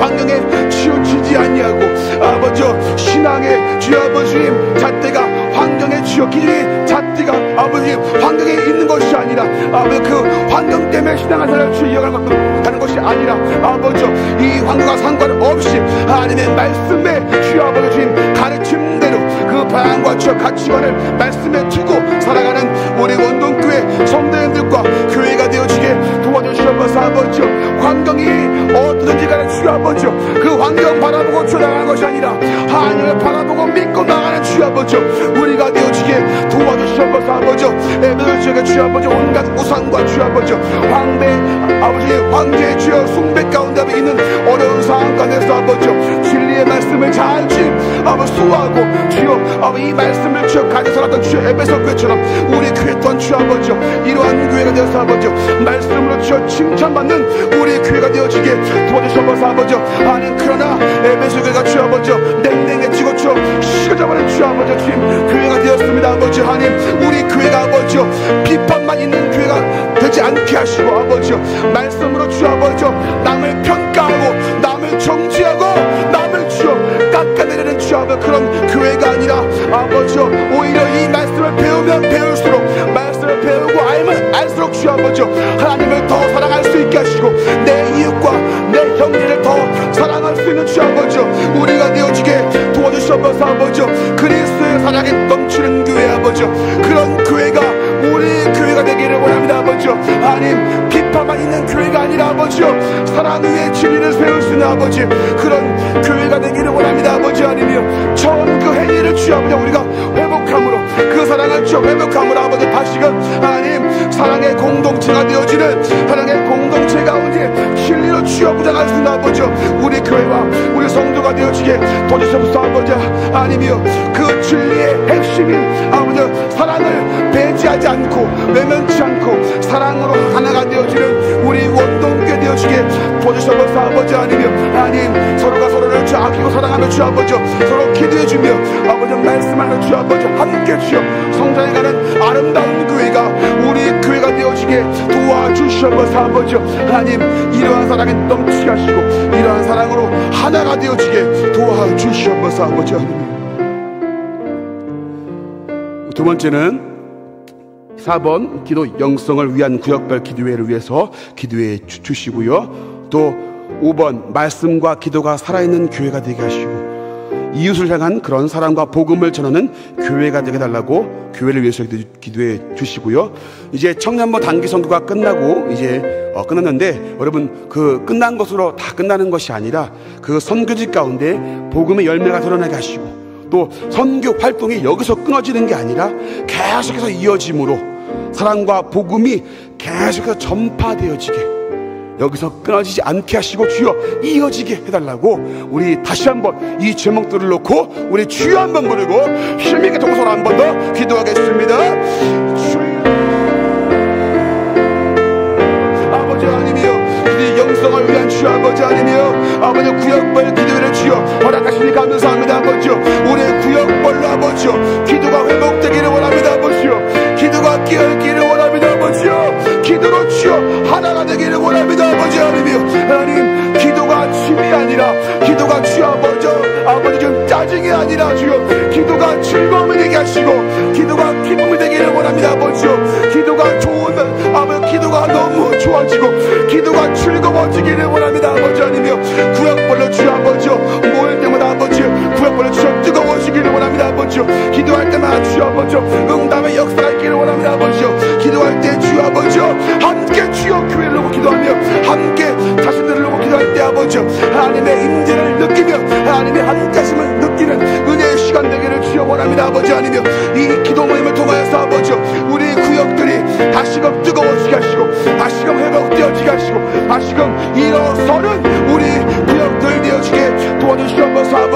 환경에 치우치지 아니하고 아버지 신앙의 주 아버지님 잣대가 환경에 주여 기준이 잣대가 아버지 환경에 있는 것이 아니라 아버지 그 환경 때문에 신앙생활을 주여 이어가는 것이 아니라 아버지 이 환경과 상관없이 하나님의 말씀에 주 아버지 주님 가르침대로 그 방향과 주 가치관을 말씀에 두고 살아가는 우리 원동교회 성도님들과 교회가 되어지게 도와주시옵소서 아버지 환경이 어떠든지 간에 주 아버지 그 환경 바라보고 주 나가는 것이 아니라 하나님을 바라보고 믿고 나가는 주 아버지 우리가 되어지게 도와주시옵소서 아버지 에베소 지역의 주 아버지 온갖 우상과 주 아버지 황배 아버지 황제의 주여 숭배 가운데 있는 어려운 상황 가운데서 아버지 진리의 말씀을 잘 주님 아버지 수호하고 주여 아버지 이 말씀을 주여 가져서라던 주여 에베소 교회처럼 우리 교회 또한 주 아버지 이러한 교회가 되어서 아버지 말씀으로 주여 칭찬받는 우리 교회가 되어지게 도와주시옵소서 아버지 아니 그러나 에베소 교회가 주 아버지 냉랭해지고 주여 식어져버린 주 아버지 주님 교회가 되었습니다 아버지 하나님 우리 교회가 아버지 비판만 있는 교회가 되지 않게 하시고 아버지 말씀으로 주 아버지 남을 평가하고 남을 정죄하고 남을 주여 깎아내리는 주 아버지 그런 교회가 아니라 아버지 오히려 이 말씀을 배우면 배울수록 말씀을 배우고 알면 알수록 주 아버지 하나님을 더 사랑할 수 있게 하시고 내 이웃과 내 형제를 더 사랑할 수 있는 주 아버지 우리가 되어지게 도와주시옵소서 아버지 그리스도의 사랑에 넘치는 교회 아버지 그런 교회가 우리 교회가 되기를 원합니다 아버지 하나님 비판만 있는 교회가 아니라 아버지 사랑 위에 진리를 세울 수 있는 아버지 그런 교회가 되기를 원합니다 아버지 하나님이여 처음 그 행위를 주 아버지 우리가 회복함으로 그 사랑을 주 회복함으로 아버지 다시금 하나님 사랑의 공동체가 되어지는 사랑의 공동체 가운데 진리로 주여 부장할 수 있는 아버지 우리 교회와 우리 성도가 되어지게 도와주시옵소서 아버지 하나님이여 그 진리의 핵심인 아버지 사랑을 배제하지 않고 외면치 않고 사랑으로 하나가 되어지는 우리 원동교회 되어지게 도와주시옵소서 아버지 하나님 서로가 서로를 주 아끼고 사랑하며 주 아버지 서로 기도해주며 아버지 말씀하는 주 아버지 함께 주여 성장해가는 아름다운 교회가 우리 교회가 되어지게 도와주시옵소서 아버지 하나님 이러한 사랑에 넘치게 하시고 이러한 사랑으로 하나가 되어지게 도와주시옵소서 아버지 하나님 두 번째는 4번 기도 영성을 위한 구역별 기도회를 위해서 기도해 주시고요 또 5번 말씀과 기도가 살아있는 교회가 되게 하시고 이웃을 향한 그런 사랑과 복음을 전하는 교회가 되게 달라고 교회를 위해서 기도해 주시고요 이제 청년부 단기 선교가 끝나고 이제 끝났는데 여러분 그 끝난 것으로 다 끝나는 것이 아니라 그 선교지 가운데 복음의 열매가 드러나게 하시고 또 선교 활동이 여기서 끊어지는 게 아니라 계속해서 이어짐으로 사랑과 복음이 계속해서 전파되어지게 여기서 끊어지지 않게 하시고 주여 이어지게 해달라고 우리 다시 한번 이 제목들을 놓고 우리 주여 한번 부르고 힘있게 동서로 한 번 더 기도하겠습니다. 주여 아버지 하나님이여 우리 영성을 위한 주 아버지 하나님이여 아버지 구역별 기도를 주여 허락하시니 감사합니다 아버지 우리의 구역별로 아버지 기도가 회복되기를 원합니다 아버지 기도가 깨어있기를 원합니다 아버지 기도로 주여 하나가 되기를 원합니다 아버지 하나님이여 하나님 기도가 침이 아니라 기도가 주여 아버지 좀 짜증이 아니라 주여 기도가 즐거움이 되게 하시고 기도가 기쁨이 되기를 원합니다 아버지 기도가 좋으면 아버지 기도가 너무 좋아지고 기도가 즐거워지기를 원합니다 아버지 하나님이여 구역별로 주여 아버지 모일 때마다 아버지 구역별로 주여 뜨거워지기를 원합니다 아버지 기도할 때마다 주여 아버지 응답의 역사가 있기를 원합니다 아버지 기도할 때 주여 아버지 함께 주여 교회를 놓고 기도하며 함께 자신들을 놓고 기도할 때 아버지 하나님의 임재를 느끼며 하나님의 함께하심을 느끼는 은혜의 시간 되기를 주여 원합니다 아버지 하나님이여 이 기도 모임을 통하여서 아버지 우리 구역들이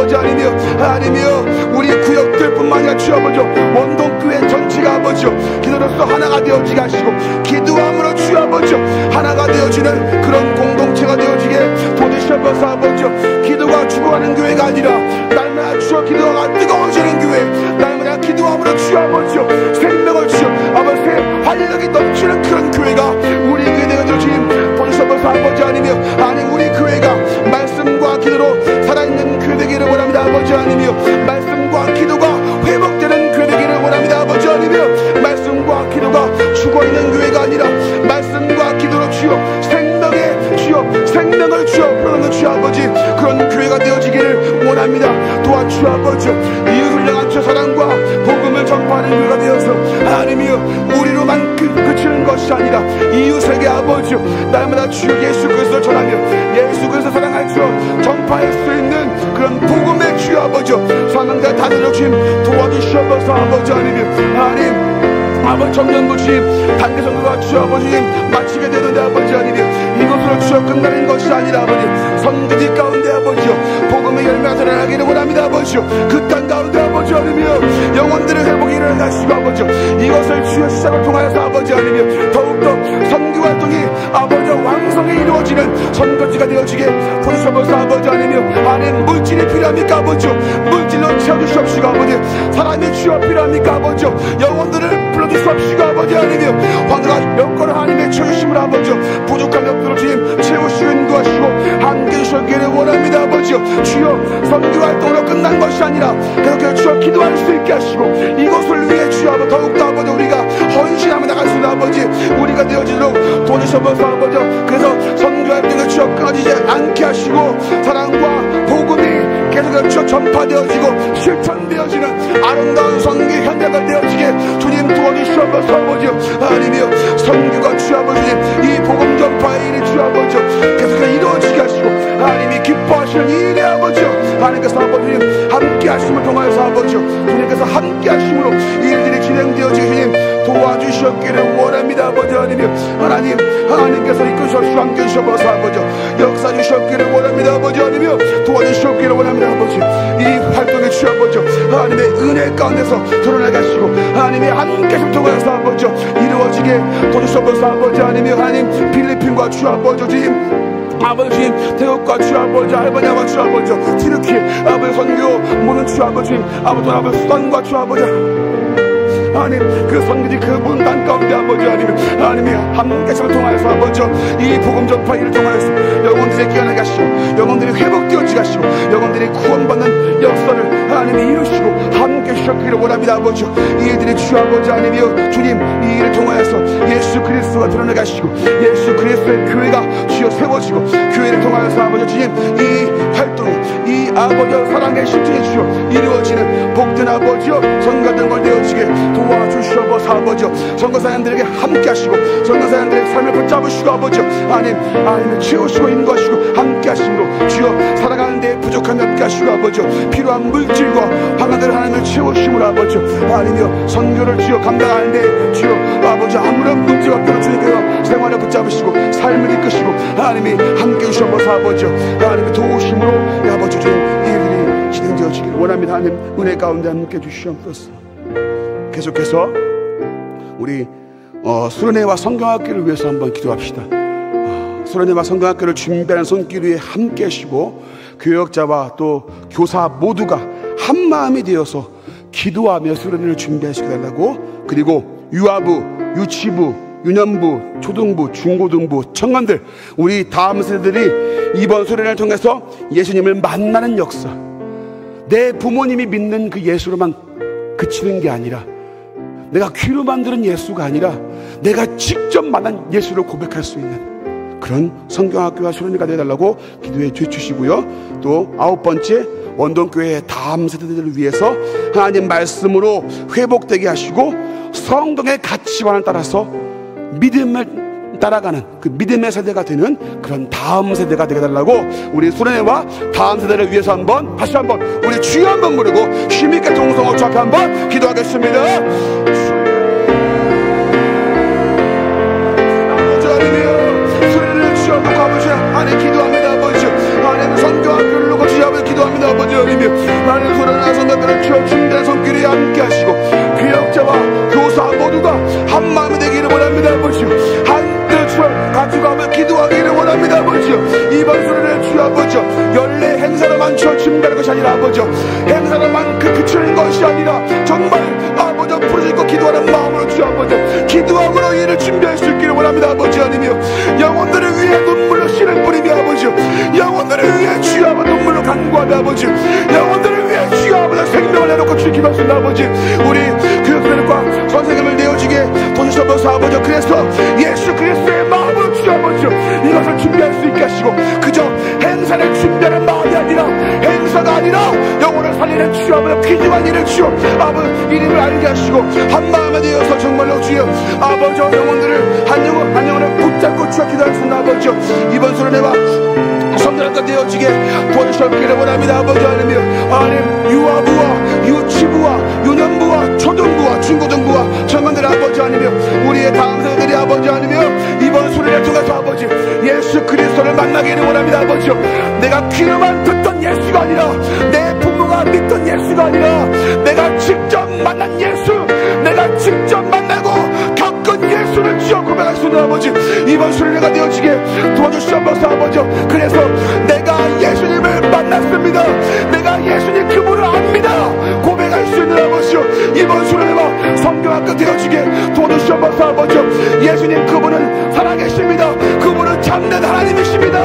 아버지 하나님이여, 하나님이여 우리 구역들뿐만 아니라 주 아버지 원동교회 전체가 아버지 기도로서 하나가 되어지게 하시고, 기도함으로 주 아버지 하나가 되어지는 그런 공동체가 되어지게 도와주셔서 아버지, 기도가 죽어가는 교회가 아니라 날마다 주여 기도가 뜨거워지는 교회, 날마다 기도함으로 주 아버지 생명을 주여 아버지 활력이 넘치는 그런 교회가 우리 교회 되어지는 도와주셔서 아버지 하나님이여, 아니 우리 교회가 말씀과 기도로 살아있는 교회 되기를 원합니다. 아버지 하나님이여, 말씀과 기도가 회복되는 교회 되기를 원합니다. 아버지 하나님이여, 말씀과 기도가 죽어있는 교회가 아니라 말씀과 기도로 주여 생명의 주여 생명을 주여 불어넣는 주 아버지 그런 교회가 되어지기를 원합니다. 도와주 아버지, 이웃을 향한 주 사랑과 복음을 전파하는 교회가 되어서 하나님이여 우리로만 그치는 것이 아니라 이웃에게 아버지 날마다 주 예수 그리스도를 전하며 예수 그리스도 사랑할 주 전파할 수 있는 그런 복음의 주 아버지 사명자 다들 주님 도와주시옵소서. 아버지 하나님 아버지 청년부 주님 단계 선교가 주 아버지님 마치게 되는데 아버지 하나님 이것으로 주여 끝나는 것이 아니라 아버지 선교지 가운데 아버지요 복음의 열매가 드러나기를 원합니다. 아버지요 그 땅 가운데 아버지 하나님이여 영혼들의 회복이 일어나시고 아버지요 이것을 주여 시작을 통하여서 아버지 하나님이여 더욱더 선교 활동이 아버지 왕성히 이루어지는 선교지가 되어지게 도와주셔서 아버지 하나님이여, 하나님 물질이 필요합니까 아버지요 물질로 채워주시옵시고 아버지 사람이 주여 필요합니까 아버지요 영혼들을 불러주시옵시고 아버지 하나님이여 황제가 여건을 하나님의 채우심을 아버지요 부족한 역도로 주님 채우시고 인도하시고 함께 주시기를 원합니다. 아버지요 주여 선교활동으로 끝난 것이 아니라 그렇게 주여 기도할 수 있게 하시고 이것을 위해 주여 더욱더 아버지 우리가 헌신하며 나갈 수 있는 아버지 우리가 되어지도록 도와주셔서 아버지 그래서 선교활동을 주여 끊어지지 않게 하시고 사랑과 복음이 계속 주여 전파되어지고 실천되어지는 아름다운 선교 현장을 되어지게 주님 도와주시옵소서. 아버지 하나님이여 선교가 주 아버지님 이 복음 전파의 일이 주 아버지 계속 이루어지게 하시고 하나님이 기뻐하시는 일이 아버지 하나님께서 아버지님 함께 하심을 통하여서 아버지 주님께서 함께 하심으로 일들이 진행되어지게 주님 도와주셨기를 원합니다. 아버지 하나님께서 이끄셔주시고 함께 주셔서 아버지 역사 주셨기를 원합니다. 아버지 하나님이여 도와주셨기를 원합니다. 아버지 이 활동에 주 아버지 하나님의 은혜 가운데서 드러나게 하시고 하나님의 함께심 통하여서 아버지 이루어지게 도와주셔서 아버지 하나님이여 하나님 필리핀과 주 아버지 주님 아버지 주님 태국과 주 아버지 알바니아와 주 아버지 티르키 아버지 선교 모든 주 아버지 아버지 수단과 주 아버지 하나님 그 선교지 그분 땅 가운데 아버지 하나님이 함께심을 통하여서 아버지 이 복음 전파 일을 통하여서 영혼들이 깨어나게 하시고 영혼들이 회복되어지게 하시고 영혼들이 구원받는 역사를 하나님이 이루시고 함께 주셨기를 원합니다. 아버지 이 일들이 주 아버지 하나님이여 주님 이 일을 통하여서 예수 그리스도가 드러나게 하시고 예수 그리스도의 교회가 주여 세워지고 교회를 통하여서 아버지 주님 이 활동이 이 아버지 사랑의 실천이 주여 이루어지는 복된 아버지여 선교된 걸 되어지게 도와주시옵소서. 아버지 선교사님들에게 함께 하시고 선교사님들의 삶을 붙잡으시고 아버지 하나님을 채우시고 인도하시고 함께 하심으로 주여 살아가는 데 부족함이 없게 하시고 아버지 필요한 물질과 방안들을 하나님을 채우심으로 아버지 하나님이여 선교를 주여 감당하는 데 주여 아버지 아무런 문제가 없도록 주님께서 생활을 붙잡으시고 삶을 이끄시고 하나님이 함께 주셔서 아버지 하나님의 도우심으로 아버지 주님 일들이 진행되어지기를 원합니다. 하나님 은혜 가운데 함께 주시옵소서. 계속해서 우리 수련회와 성경학교를 위해서 한번 기도합시다. 수련회와 성경학교를 준비하는 손길 위에 함께 하시고 교역자와 또 교사 모두가 한 마음이 되어서 기도하며 수련회를 준비하시게 달라고 그리고 유아부, 유치부, 유년부, 초등부, 중고등부, 청년들 우리 다음 세대들이 이번 수련회를 통해서 예수님을 만나는 역사 내 부모님이 믿는 그 예수로만 그치는 게 아니라 내가 귀로 만드는 예수가 아니라 내가 직접 만난 예수를 고백할 수 있는 그런 성경학교와 수련회가 되어달라고 기도해 주시고요. 또 9번째 원동교회의 다음 세대들을 위해서 하나님 말씀으로 회복되게 하시고 성경의 가치관을 따라서 믿음을 따라가는 그 믿음의 세대가 되는 그런 다음 세대가 되게 달라고 우리 수련회와 다음 세대를 위해서 다시 한번 우리 주여 한번 부르고 힘있게 동성호 주 앞에 한번 기도하겠습니다. 아버지 하나님이여 수련회를 주여 놓고 아버지 하나님 기도합니다. 아버지 하나님 성경학교를 놓고 주여 아버지 기도합니다. 아버지 하나님이여 하나님 소리나 성도들을 주여 준비된 손길에 함께 하시고 교역자와 교사 모두가 한 마음이 되기를 원합니다. 아버지요, 한 뜻을 가지고 기도하기를 원합니다. 아버지요, 이번 소리를 주여 아버지요, 연례 행사로만 주여 준비하는 것이 아니라 아버지요, 행사로만 그치는 것이 아니라 정말 아버지요 부르짖고 기도하는 마음으로 주여 아버지요, 기도함으로 이를 준비할 수 있기를 원합니다. 아버지 하나님이요, 영혼들을 위해 눈물로 씨를 뿌리며 아버지요, 영혼들을 위해 주여 아버지 눈물로 간구하며 아버지요, 영혼들을 위해 주여 아버지 생명을 내놓고 주여 기도하십니다. 아버지, 우리 교육들과 선생님을 내어주게 도주셔서 아버지요, 그래서 예수 그리스도의 마음으로 주여 아버지요 이것을 준비할 수 있게 하시고, 그저 행사를 준비하는 마음이 아니라, 행사가 아니라 영혼을 살리는 주여 아버지 귀중한 일을 주여 아버지 이름을 알게 하시고 한 마음에 되어서 정말로 주여 아버지 영혼들을 한 영혼을 붙잡고 주여 기도하셨습니다. 아버지요, 이번 소리내와 성전학과 되어지게 도와주셨기를 원합니다. 아버지 하나님이여, 하나님 유아부와 유치부와 유년부와 초등부와 중고등부와 청년들 아버지 하나님이여, 우리의 다음 세대들이 아버지 하나님이여 이번 소리를 통해서 아버지 예수 그리스도를 만나기를 원합니다. 아버지요, 내가 귀로만 듣던 예수가 아니라, 내 부모가 믿던 예수가 아니라, 내가 직접 만난 예수, 내가 직접 만나고 겪은 예수를 주여 고백할 수 있는 아버지 이번 소리가 되어지게 도와주시옵소서. 아버지요, 그래서 내가 예수님을 만났습니다, 내가 예수님 그분을 압니다 고백할 수 있는 아버지요, 이번 소리가 성경학교 되어지게 도와주시옵소서. 아버지요, 예수님 그분은 살아계십니다, 그분은 참된 하나님이십니다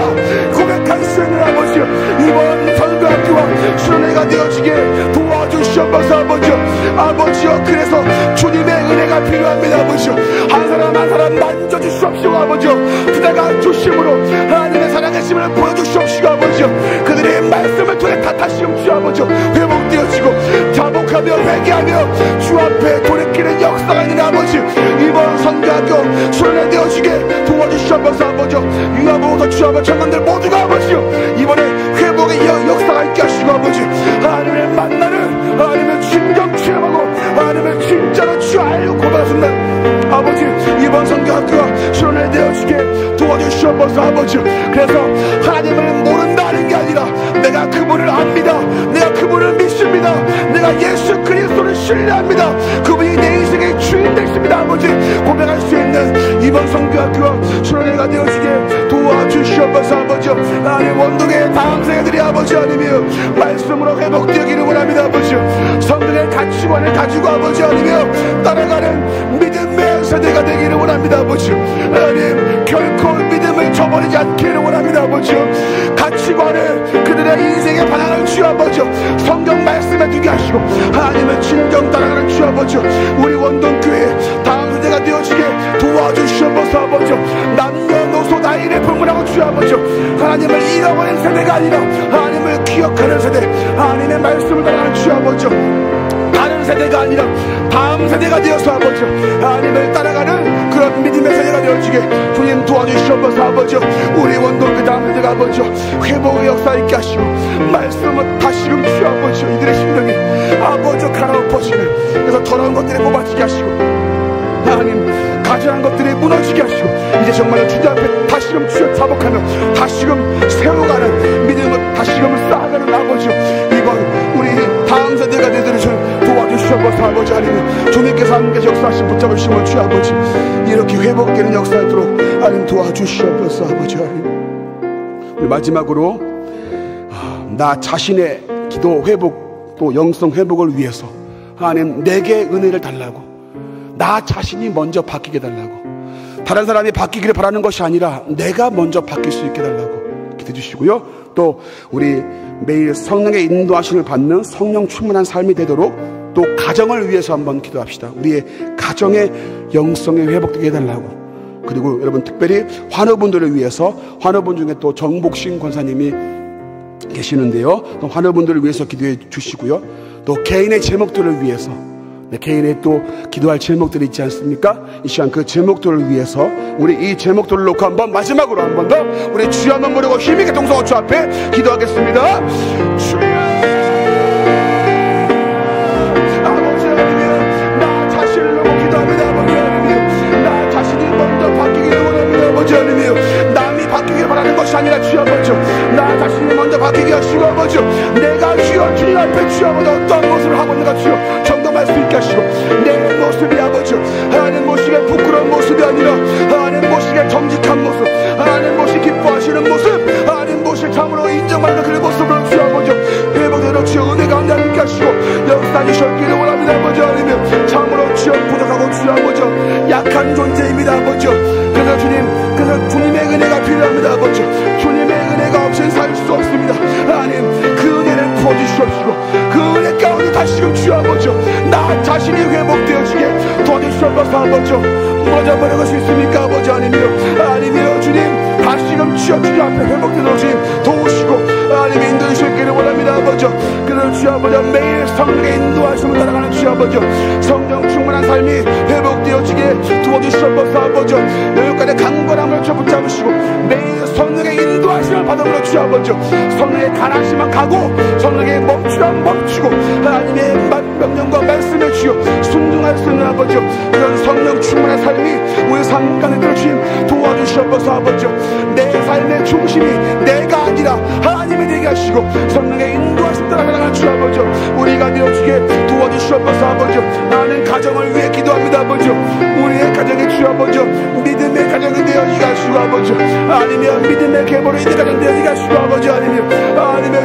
고백할 수 있는 아버지요, 이번 성경학교와 수련회가 되어지게 도와주시옵소서. 아버지요, 그래서 주님의 은혜가 필요합니다. 아버지요, 한 사람 한 사람 만져주시옵시고 아버지요, 그대가 주심으로 하나님의 살아계심을 보여주시옵시고 아버지요, 그들의 말씀을 통해 탓하시옵 주 아버지요, 회복되어지고 자복하며 회개하며 주 앞에 돌이키는 역사가 있는 아버지 이번 선교학교 수련회 되어지게 도와주시옵소서. 아버지요, 유아부부터 주 아버지 청년들 모두가 아버지요 이번에 회복의 역사가 있게 하시고 아버지 하나님을 만나는 하나님의 진정 체험하고 하나님을 진짜로 주 알고 고백하신다. 아버지 이번 선교학교가 수련회 되어지게 도와주시옵소서. 아버지 그래서 하나님을 모른다는 게 아니라 내가 그분을 압니다, 내가 그분을 믿습니다, 내가 예수 그리스도를 신뢰합니다, 그분이 내 인생의 주인 되십니다. 아버지 고백할 수 있는 이번 선교학교와 수련회가 되어지게 도와주시옵소서. 아버지 하나님 원동의 다음 세대들이 아버지 하나님이여 말씀으로 회복되기를 원합니다. 아버지 성경의 가치관을 가지고 아버지 하나님이여 따라가는 믿음의 세대가 되기를 원합니다. 아버지 하나님 결코 믿음을 저버리지 않기를 원합니다. 아버지 가치관을 그들의 인생의 반항을 주 아버지 성경 말씀에 두게 하시고 하나님의 진정 따라가는 주 아버지 우리 원동교회 다음 세대가 되어지게 도와주시옵소서. 아버지 남녀노소 나이를 불문하고 주 아버지 하나님을 잃어버린 세대가 아니라 하나님을 기억하는 세대, 하나님의 말씀을 따라가는 주 아버지 다른 세대가 아니라 다음 세대가 되어서 아버지 하나님을 따라가는 그런 믿음의 세대가 되어지게 주님 도와주시옵소서. 아버지 우리 원동 그 다음 세대가 아버지 회복의 역사 있게 하시고 말씀을 다시금 주 아버지 이들의 심령이 아버지 갈아엎어지는 그래서 더러운 것들에 뽑아지게 하시고 하나님 가증한 것들이 무너지게 하시고 이제 정말 주님 앞에 다시금 주여 자복하며 다시금 세워가는 믿음을 다시금 쌓아가는 아버지 이번 우리 다음 세대가 되도록 도와주시옵소서. 아버지 하나님 주님께서 함께 역사하신 붙잡으시면 주 아버지 이렇게 회복되는 역사도록 하나님 도와주시옵소서. 아버지 하나님 우리 마지막으로 나 자신의 기도 회복 또 영성 회복을 위해서 하나님 내게 은혜를 달라고 나 자신이 먼저 바뀌게 달라고 다른 사람이 바뀌기를 바라는 것이 아니라 내가 먼저 바뀔 수 있게 달라고 기도해 주시고요. 또 우리 매일 성령의 인도하심을 받는 성령 충만한 삶이 되도록 또 가정을 위해서 한번 기도합시다. 우리의 가정의 영성이 회복되게 해달라고. 그리고 여러분 특별히 환우분들을 위해서 환우분 중에 또 정복신 권사님이 계시는데요. 또 환우분들을 위해서 기도해 주시고요. 또 개인의 제목들을 위해서 개인의 또 기도할 제목들이 있지 않습니까? 이 시간 그 제목들을 위해서 우리 이 제목들을 놓고 한번 마지막으로 한 번 더 우리 주여 한번 부르고 힘있게 동성호 주 앞에 기도하겠습니다. 주여 아버지 하나님 나 자신을 놓고 기도합니다. 아버지 하나님 나 자신이 먼저 바뀌기를 원합니다. 아버지 하나님 남이 바뀌길 바라는 것이 것이 아니라 주 아버지 나 자신이 먼저 바뀌게 하시고 아버지 내가 주여 주님 앞에 주 아버지 어떤 모습을 하고 있는가 주여 점검할 수 있게 하시고 내 모습이 아버지 하나님 모시게 부끄러운 모습이 아니라 하나님 모시게 정직한 모습 하나님 모시 기뻐하시는 모습 하나님 모시 참으로 인정받는 그런 모습으로 주 아버지 회복되도록 주여 은혜 가운데 함께 하시고 역사 주셨기를 원합니다 아버지 하나님 참으로 주여 부족하고 주 아버지 약한 존재입니다 아버지 그래서 주님의 은혜가 필요합니다 아버지 주님의 은혜가 없이는 살 수 없습니다 하나님 그 은혜를 부어주시옵시고 그 은혜 가운데 다시금 주 아버지 나 자신이 회복되어지게 도와주시옵소서 아버지 묻어버릴 것이 있습니까 아버지 아니며 주님 다시금 주여 주님 앞에 회복되도록 주님 도우시고 하나님 인도해주시기를 원합니다 아버지 그래서 주 아버지 매일 성령의 인도하심을 따라가는 주 아버지 성령 충만한 삶이 회복되어지게 도와주시옵소서 아버지 여기까지 강건함을 붙잡으시고 매일 성령의 인도하심을 받음으로 주 아버지 성령의 가라시만 가고 성령의 멈추면 멈추고 하나님의 명령과 말씀에 주여 순종할 수 있는 아버지 그런 성령 충만한 삶이 우리 삶 가운데 주님 도와주시옵소서 아버지 내 삶의 중심이 내가 아니라 하나님이 되게 하시고 성령의 인도하심 따라 가는 주 아버지 우리가 되어주게 도와주시옵소서 아버지 나는 가정을 위해 기도합니다 아버지 우리의 가정의 주 아버지 믿음의 가정이 되어지게 하시고 아버지 아니면 믿음의 계보로 있는 가정 되어지게 하시고 아버지 아니면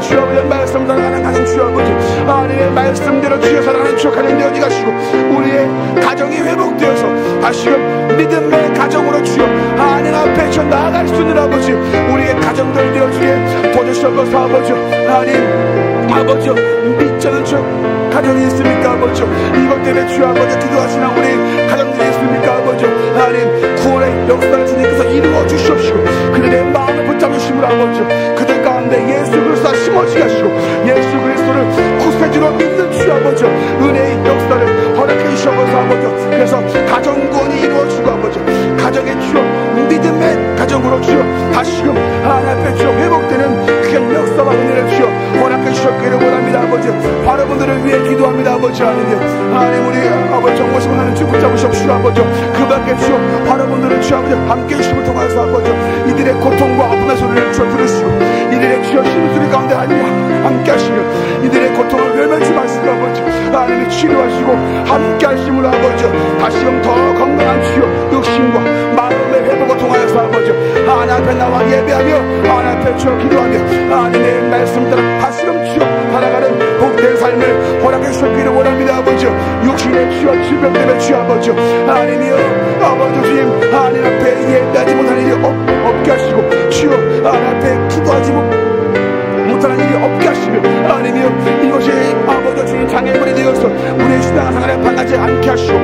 주 아버지 말씀 따라가는 가정 주 아버지 아니면 말씀대로 주여 살아가는 주 가정 되어지게 하시고 우리의 가정이 회복되어서 다시금 믿음의 가정으로 주여 하나님 앞에 저 나아갈 수 있는 아버지 우리의 가정들 되어주게 도와주시옵소서 아버지 하나님 아버지 믿지 않은 저 가정이 있습니까 아버지 이것 때문에 주 아버지 기도하시는 우리 가정들이 있습니까 아버지 하나님 구원의 역사를 주님께서 이루어 주시옵시고 그들의 마음을 붙잡으시므로 아버지 그들 가운데 예수 그리스도가 심어지게 하시고 예수 그리스도를 구세주로 믿는 주 아버지 은혜의 역사를 허락해 주시옵소서 아버지 그래서 가정 구원이 이루어지고 아버지 가정의 주여 믿음의 가정으로 주여 다시금 하나님 앞에 주여 회복되는 그 역사와 은혜를 주여 허락해 주셨기를 원합니다 아버지 여러분들을 위해 기도합니다 아버지 하나님 우리 아버지 정보심을 하는 주 붙잡으시옵시고 아버지 그 밖에 주여 여러분들을 주 아버지 함께 해주심을 통해서 아버지 이들의 고통과 아픔의 소리를 주여 들으시고 이들의 주여 심소리 가운데 함께 하시며 이들의 고통을 외면치 마시고 아버지 하나님이 치료하시고 함께 하심으로 아버지 다시금 더 건강한 주여 육신과 마음의 회복을 통하여서 아버지 하나님 앞에 나와 예배하며 하나님 앞에 주여 기도하며 하나님의 말씀 따라 다시금 주여 살아가는 복된 삶을 허락해 주셨기를 원합니다 아버지 육신의 주여 질병 때문에 주여 아버지 하나님이여 아버지 주님 하나님 앞에 예배하지 못하는 일이 없게 하시고 주여 하나님 앞에 기도하지 못하는 일이 없게 하시며 하나님이여 이것이 아버지 주님 장애물이 되어서 우리의 신앙생활에 반하지 않게 하시고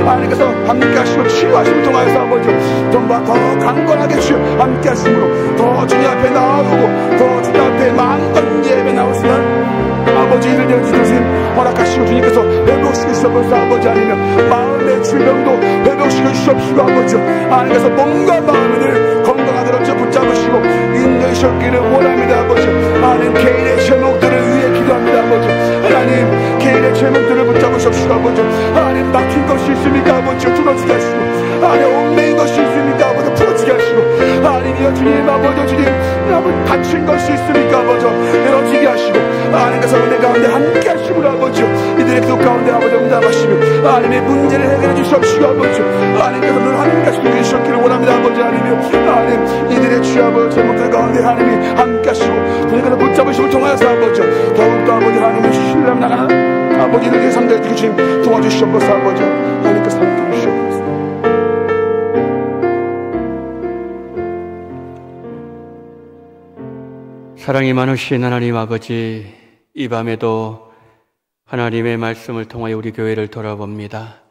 하나님께서 함께 하시고 치유하심을 통하여서 아버지 좀더 강건하게 주여 함께 하심으로 더 주님 앞에 나아오고 더 주님 앞에 마음껏 예배 나올 수 있는 아버지 이를 되어주신 허락하시고 주님께서 회복시켜 주시옵소서 아버지 아니면 마음의 질병도 회복시켜 주시옵시고 아버지 하나님께서 몸과 마음을 건강하도록 붙잡으시고 인도하셨기를 원합니다 아버지 하나님 개인의 제목들을 위해 기도합니다 아버지 하나님 개인의 제목들을 붙잡으시옵시고 아버지 하나님 막힌 것이 있습니까 아버지 풀어주게 하시고 하나님 얽매인 것이 있습니까 아버지 풀어주게 하시고 하나님이여 주님 아버지 주님 다친 것이 있습니까 아버지 열어지게 하시고 하나님께서 은혜 가운데 함께 하시므로 아버지 이들의 그 가운데 아버지 응답하시며 하나님의 문제를 해결해 주시옵시고 아버지 하나님께서 늘 함께 하시고 계시기를 원합니다 아버지 하나님 이들의 주 아버지 제목들 가운데 하나님이 함께 하시고 그러니까 붙잡으심을 통하여서 아버지 더욱더 아버지 하나님의 신뢰함 나가는 아버지들의 삶들 주님 도와주시옵소서 아버지 하나님께서 함께 해주시옵소서. 사랑이 많으신 하나님 아버지 이 밤에도 하나님의 말씀을 통하여 우리 교회를 돌아봅니다.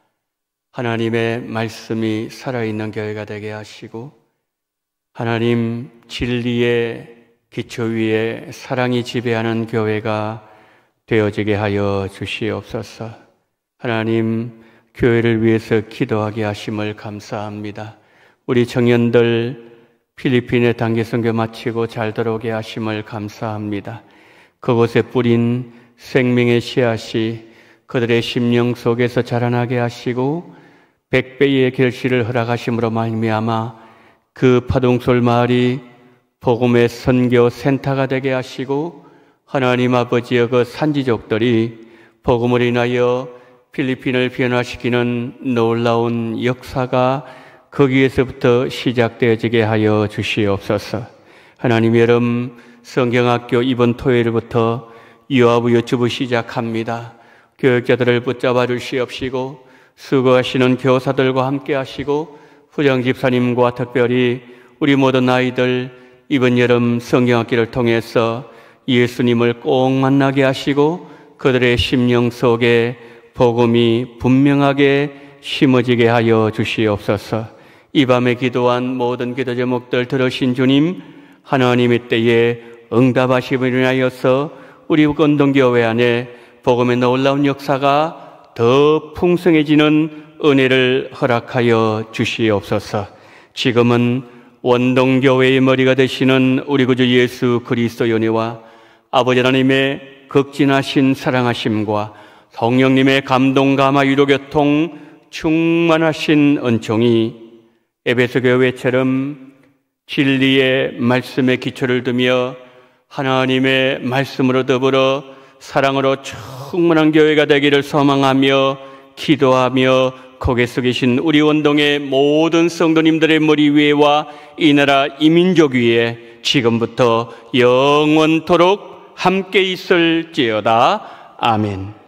하나님의 말씀이 살아있는 교회가 되게 하시고 하나님 진리의 기초 위에 사랑이 지배하는 교회가 되어지게 하여 주시옵소서. 하나님 교회를 위해서 기도하게 하심을 감사합니다. 우리 청년들 필리핀에 단기 선교 마치고 잘 들어오게 하심을 감사합니다. 그곳에 뿌린 생명의 씨앗이 그들의 심령 속에서 자라나게 하시고 100배의 결실을 허락하심으로 말미암아 그 파동솔 마을이 복음의 선교 센터가 되게 하시고 하나님 아버지의 그 산지족들이 복음을 인하여 필리핀을 변화시키는 놀라운 역사가 거기에서부터 시작되어지게 하여 주시옵소서. 하나님, 여름 성경학교 이번 토요일부터 유아부 유튜브 시작합니다. 교육자들을 붙잡아 주시옵시고 수고하시는 교사들과 함께 하시고 후장 집사님과 특별히 우리 모든 아이들 이번 여름 성경학기를 통해서 예수님을 꼭 만나게 하시고 그들의 심령 속에 복음이 분명하게 심어지게 하여 주시옵소서. 이 밤에 기도한 모든 기도 제목들 들으신 주님, 하나님의 때에 응답하심을 인하여서 우리 건동교회 안에 복음의 놀라운 역사가 더 풍성해지는 은혜를 허락하여 주시옵소서. 지금은 원동교회의 머리가 되시는 우리 구주 예수 그리스도의 은혜와 아버지 하나님의 극진하신 사랑하심과 성령님의 감동, 감화, 위로, 교통, 충만하신 은총이 에베소 교회처럼 진리의 말씀에 기초를 두며 하나님의 말씀으로 더불어 사랑으로 충만한 교회가 되기를 소망하며 기도하며 거기에 계신 우리 원동의 모든 성도님들의 머리 위에와 이 나라 이 민족 위에 지금부터 영원토록 함께 있을지어다. 아멘.